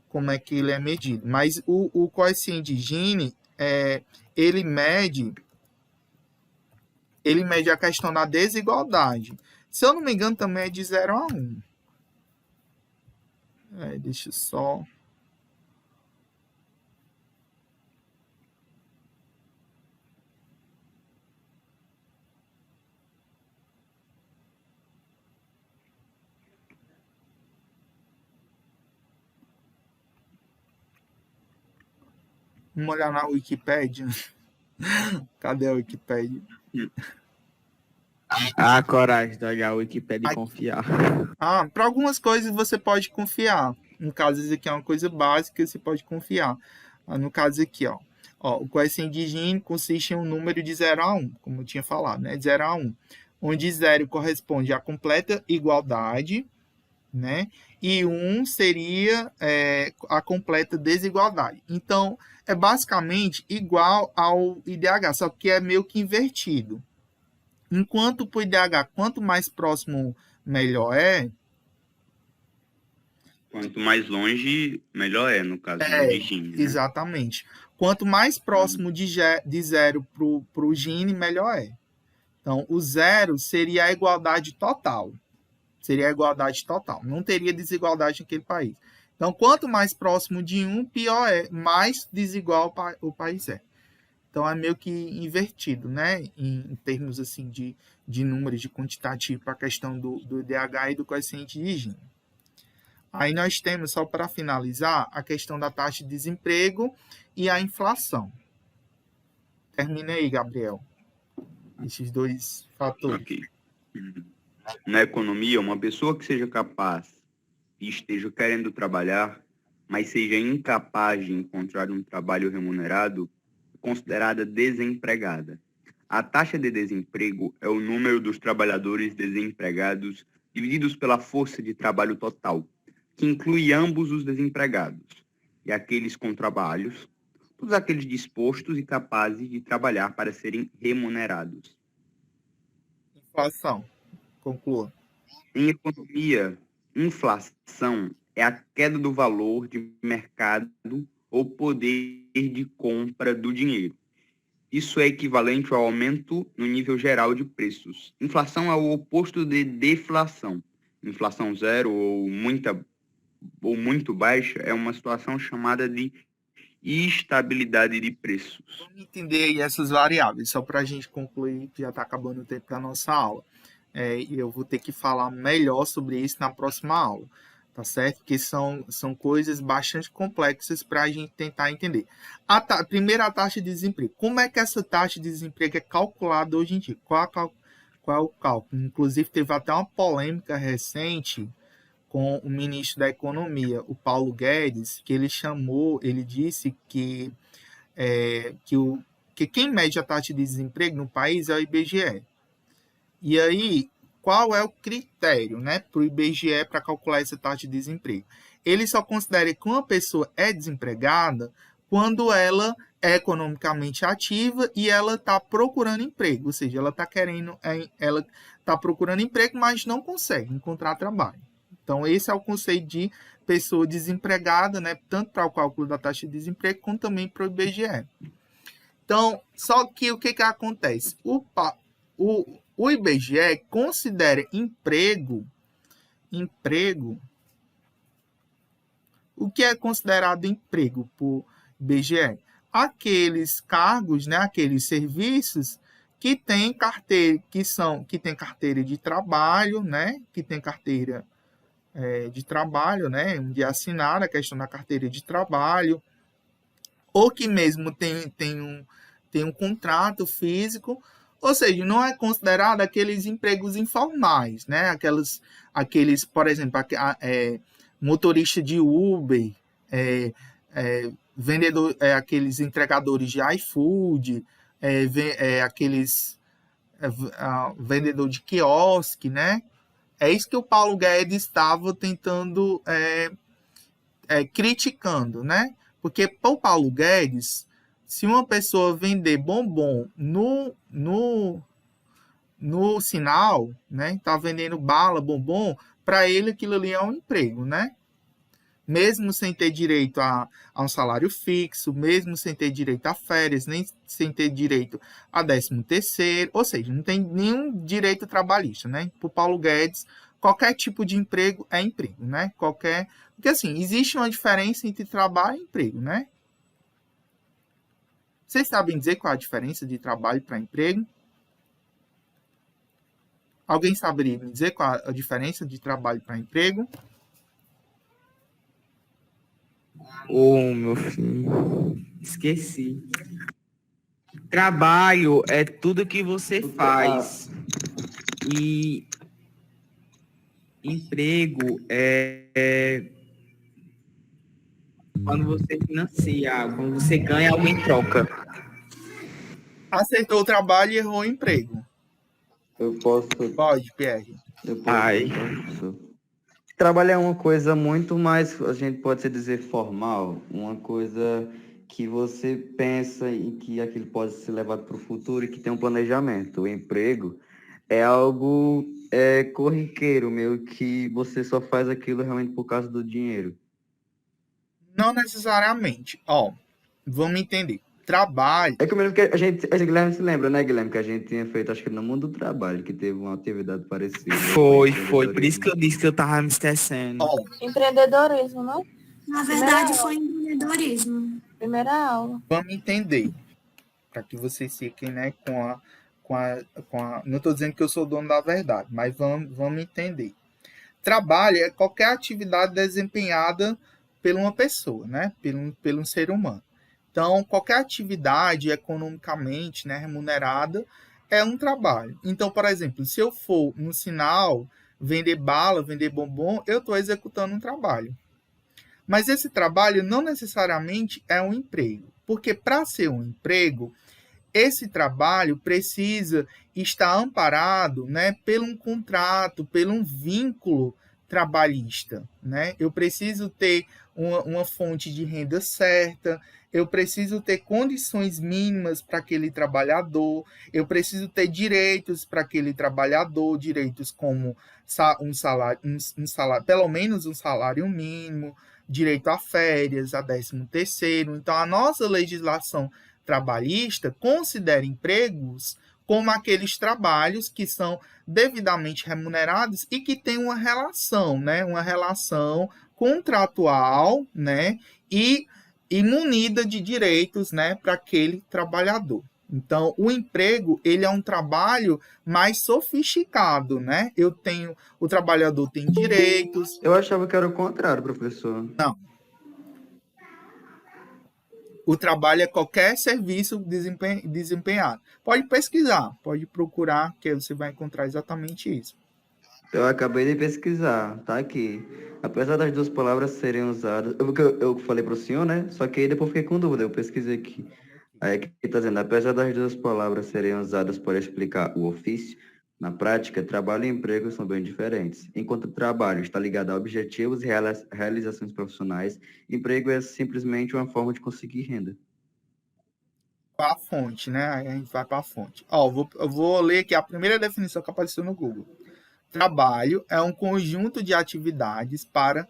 como é que ele é medido. Mas o coeficiente de Gini, ele mede a questão da desigualdade. Se eu não me engano, também é de 0 a 1. Deixa eu só... Vamos olhar na Wikipédia. Cadê a Wikipédia? A coragem de olhar a Wikipédia e confiar. Para algumas coisas você pode confiar. No caso, isso aqui é uma coisa básica, você pode confiar. No caso aqui, o coeficiente de Gini consiste em um número de 0 a 1, como eu tinha falado, né? De 0 a 1. Onde 0 corresponde à completa igualdade, né? E 1 seria a completa desigualdade. Então, é basicamente igual ao IDH, só que é meio que invertido. Enquanto para o IDH, quanto mais próximo, melhor é. Quanto mais longe, melhor é, no caso do Gini. Né? Exatamente. Quanto mais próximo de 0 para o Gini, melhor é. Então, o 0 seria a igualdade total. Não teria desigualdade naquele país. Então, quanto mais próximo de 1, pior é. Mais desigual o país é. Então, é meio que invertido, né? Em termos assim, de números, de quantitativo para a questão do IDH e do coeficiente de Gini. Aí nós temos, só para finalizar, a questão da taxa de desemprego e a inflação. Termina aí, Gabriel. Esses dois fatores. Ok. Na economia, uma pessoa que seja capaz e esteja querendo trabalhar, mas seja incapaz de encontrar um trabalho remunerado, é considerada desempregada. A taxa de desemprego é o número dos trabalhadores desempregados divididos pela força de trabalho total, que inclui ambos os desempregados e aqueles com trabalhos, todos aqueles dispostos e capazes de trabalhar para serem remunerados. Inflação. Conclua. Em economia, inflação é a queda do valor de mercado ou poder de compra do dinheiro. Isso é equivalente ao aumento no nível geral de preços. Inflação é o oposto de deflação. Inflação zero ou muito baixa é uma situação chamada de estabilidade de preços. Vamos entender aí essas variáveis, só para a gente concluir, que já está acabando o tempo da nossa aula. E eu vou ter que falar melhor sobre isso na próxima aula. tá certo? Que são coisas bastante complexas para a gente tentar entender. Primeiro, a taxa de desemprego. Como é que essa taxa de desemprego é calculada hoje em dia? Qual é o cálculo? Inclusive, teve até uma polêmica recente com o ministro da Economia, o Paulo Guedes, que ele disse que quem mede a taxa de desemprego no país é o IBGE. E aí, qual é o critério, né, para o IBGE para calcular essa taxa de desemprego? Ele só considera que uma pessoa é desempregada quando ela é economicamente ativa e ela está procurando emprego, ou seja, ela está procurando emprego, mas não consegue encontrar trabalho. Então, esse é o conceito de pessoa desempregada, né, tanto para o cálculo da taxa de desemprego, como também para o IBGE. Então, só que o que acontece? O IBGE considera emprego. O que é considerado emprego por IBGE? Aqueles cargos, né, aqueles serviços que têm carteira, que tem carteira de trabalho, né, que tem carteira de trabalho, né, de assinar a questão da carteira de trabalho, ou que mesmo tem um contrato físico, ou seja, não é considerado aqueles empregos informais, né, aqueles, por exemplo, motorista de Uber, vendedor, aqueles entregadores de iFood, aqueles vendedor de quiosque, né? É isso que o Paulo Guedes estava tentando criticando, né? Porque para o Paulo Guedes, se uma pessoa vender bombom no sinal, né? Tá vendendo bala, bombom, para ele aquilo ali é um emprego, né? Mesmo sem ter direito a um salário fixo, mesmo sem ter direito a férias, nem sem ter direito a 13º, ou seja, não tem nenhum direito trabalhista, né? Para o Paulo Guedes, qualquer tipo de emprego é emprego, né? Porque assim, existe uma diferença entre trabalho e emprego, né? Vocês sabem dizer qual é a diferença de trabalho para emprego? Alguém saberia me dizer qual é a diferença de trabalho para emprego? Meu filho, esqueci. Trabalho é tudo que você faz. E emprego é quando você financia, quando você ganha, alguém troca. Acertou o trabalho e errou o emprego. Eu posso. Pode, Pierre. Ai. Trabalho é uma coisa muito mais, a gente pode se dizer, formal, uma coisa que você pensa em que aquilo pode ser levado para o futuro e que tem um planejamento. O emprego é algo corriqueiro, meio que você só faz aquilo realmente por causa do dinheiro. Não necessariamente. Vamos entender. Trabalho. É que mesmo que a Guilherme se lembra, né, Guilherme, que a gente tinha feito, acho que no mundo do trabalho, que teve uma atividade parecida. Foi. Por isso que eu disse que eu tava me esquecendo. Empreendedorismo, não? Na verdade, foi empreendedorismo. Primeira aula. Vamos entender. Para que vocês fiquem, né, com a... Não estou dizendo que eu sou dono da verdade, mas vamos entender. Trabalho é qualquer atividade desempenhada por uma pessoa, né? Pelo um ser humano. Então, qualquer atividade economicamente, né, remunerada é um trabalho. Então, por exemplo, se eu for no sinal vender bala, vender bombom, eu estou executando um trabalho. Mas esse trabalho não necessariamente é um emprego. Porque para ser um emprego, esse trabalho precisa estar amparado, né, por um contrato, por um vínculo trabalhista, né? Eu preciso ter uma fonte de renda certa, eu preciso ter condições mínimas para aquele trabalhador, eu preciso ter direitos para aquele trabalhador, direitos como um salário, pelo menos um salário mínimo, direito a férias, a 13º. Então, a nossa legislação trabalhista considera empregos como aqueles trabalhos que são devidamente remunerados e que têm uma relação, né? Uma relação contratual, né? E munida de direitos, né, para aquele trabalhador. Então, o emprego, ele é um trabalho mais sofisticado, né? O trabalhador tem direitos. Eu achava que era o contrário, professor. Não. O trabalho é qualquer serviço desempenhado. Pode pesquisar, pode procurar, que você vai encontrar exatamente isso. Eu acabei de pesquisar, tá aqui. Apesar das duas palavras serem usadas, eu falei para o senhor, né? Só que aí depois fiquei com dúvida, eu pesquisei aqui. Aí aqui está dizendo, apesar das duas palavras serem usadas para explicar o ofício, na prática, trabalho e emprego são bem diferentes. Enquanto o trabalho está ligado a objetivos e realizações profissionais, emprego é simplesmente uma forma de conseguir renda. A fonte, né? Aí a gente vai para a fonte. Ó, eu vou ler aqui a primeira definição que apareceu no Google. Trabalho é um conjunto de atividades para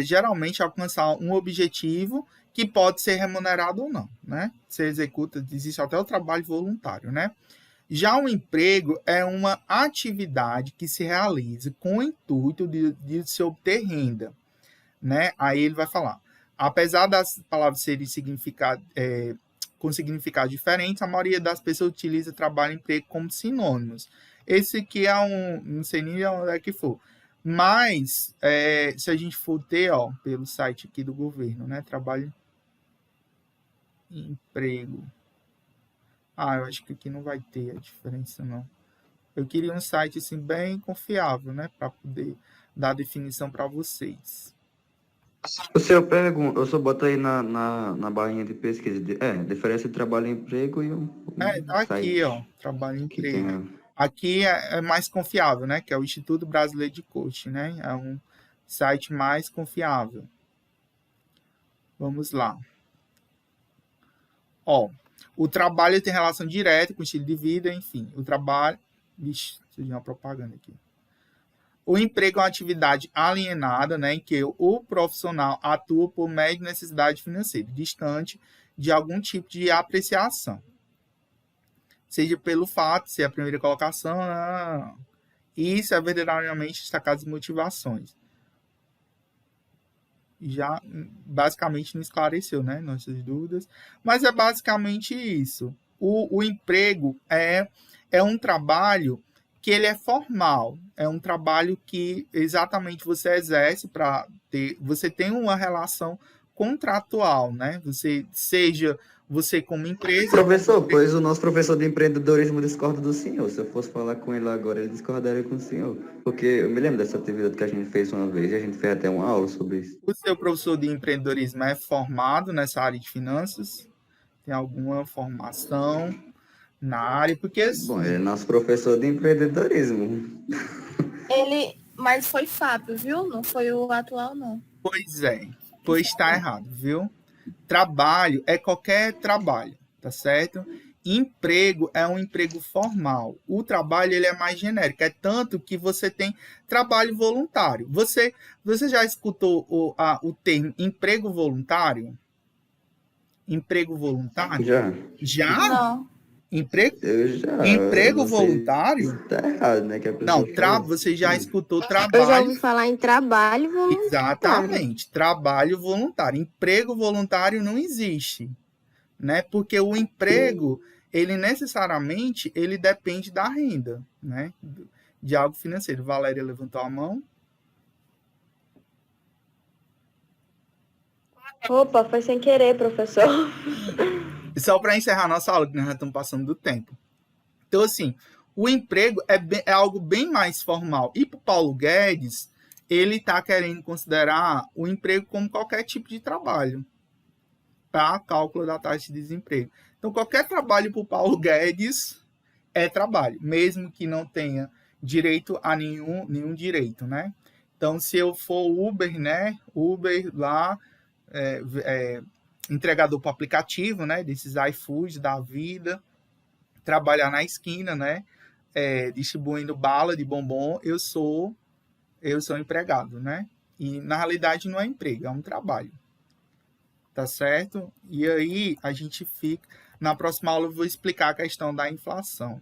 geralmente alcançar um objetivo que pode ser remunerado ou não, né? Você executa, existe até o trabalho voluntário, né? Já o emprego é uma atividade que se realiza com o intuito de se obter renda, né? Aí ele vai falar, apesar das palavras serem com significados diferentes, a maioria das pessoas utiliza trabalho e emprego como sinônimos. Esse aqui é não sei nem onde é que for, mas se a gente for ter, ó, pelo site aqui do governo, né? Trabalho e emprego. Eu acho que aqui não vai ter a diferença, não. Eu queria um site assim bem confiável, né, para poder dar a definição para vocês. Eu só boto aí na barrinha de pesquisa, diferença de trabalho e emprego e Tá aqui, site ó, trabalho e que emprego. tem Aqui é mais confiável, né, que é o Instituto Brasileiro de Coaching, né, é um site mais confiável. Vamos lá. Ó, o trabalho tem relação direta com o estilo de vida, enfim. O trabalho... Vixe, surgiu uma propaganda aqui. O emprego é uma atividade alienada, né, em que o profissional atua por meio de necessidade financeira, distante de algum tipo de apreciação. Seja pelo fato de ser a primeira colocação, isso é verdadeiramente destacado as motivações. Já basicamente não esclareceu, né, nossas dúvidas, mas é basicamente isso. O emprego é um trabalho que ele é formal, é um trabalho que exatamente você exerce você tem uma relação contratual, né? Você como empresa... Professor, pois o nosso professor de empreendedorismo discorda do senhor. Se eu fosse falar com ele agora, ele discordaria com o senhor. Porque eu me lembro dessa atividade que a gente fez uma vez e a gente fez até uma aula sobre isso. O seu professor de empreendedorismo é formado nessa área de finanças? Tem alguma formação na área? Porque... Bom, ele é nosso professor de empreendedorismo. Mas foi Fábio, viu? Não foi o atual, não. Pois está errado, viu? Trabalho é qualquer trabalho, tá certo? Emprego é um emprego formal. O trabalho ele é mais genérico, é tanto que você tem trabalho voluntário. Você já escutou o termo emprego voluntário? Emprego voluntário? Já? Não. Emprego voluntário? Tá errado, né? Que a Não, você já escutou trabalho. Eu já ouvi falar em trabalho voluntário. Exatamente, trabalho voluntário. Emprego voluntário não existe, né? Porque o emprego, ele necessariamente, ele depende da renda, né? De algo financeiro. Valéria levantou a mão. Opa, foi sem querer, professor. E só para encerrar nossa aula, que nós já estamos passando do tempo. Então, assim, o emprego é algo bem mais formal. E para o Paulo Guedes, ele está querendo considerar o emprego como qualquer tipo de trabalho para cálculo da taxa de desemprego. Então, qualquer trabalho para o Paulo Guedes é trabalho, mesmo que não tenha direito a nenhum direito, né? Então, se eu for Uber, né? Uber lá, entregador para aplicativo, né? Desses iFood da vida, trabalhar na esquina, né? Distribuindo bala de bombom, eu sou empregado, né? E na realidade não é emprego, é um trabalho. Tá certo? E aí a gente fica... Na próxima aula eu vou explicar a questão da inflação.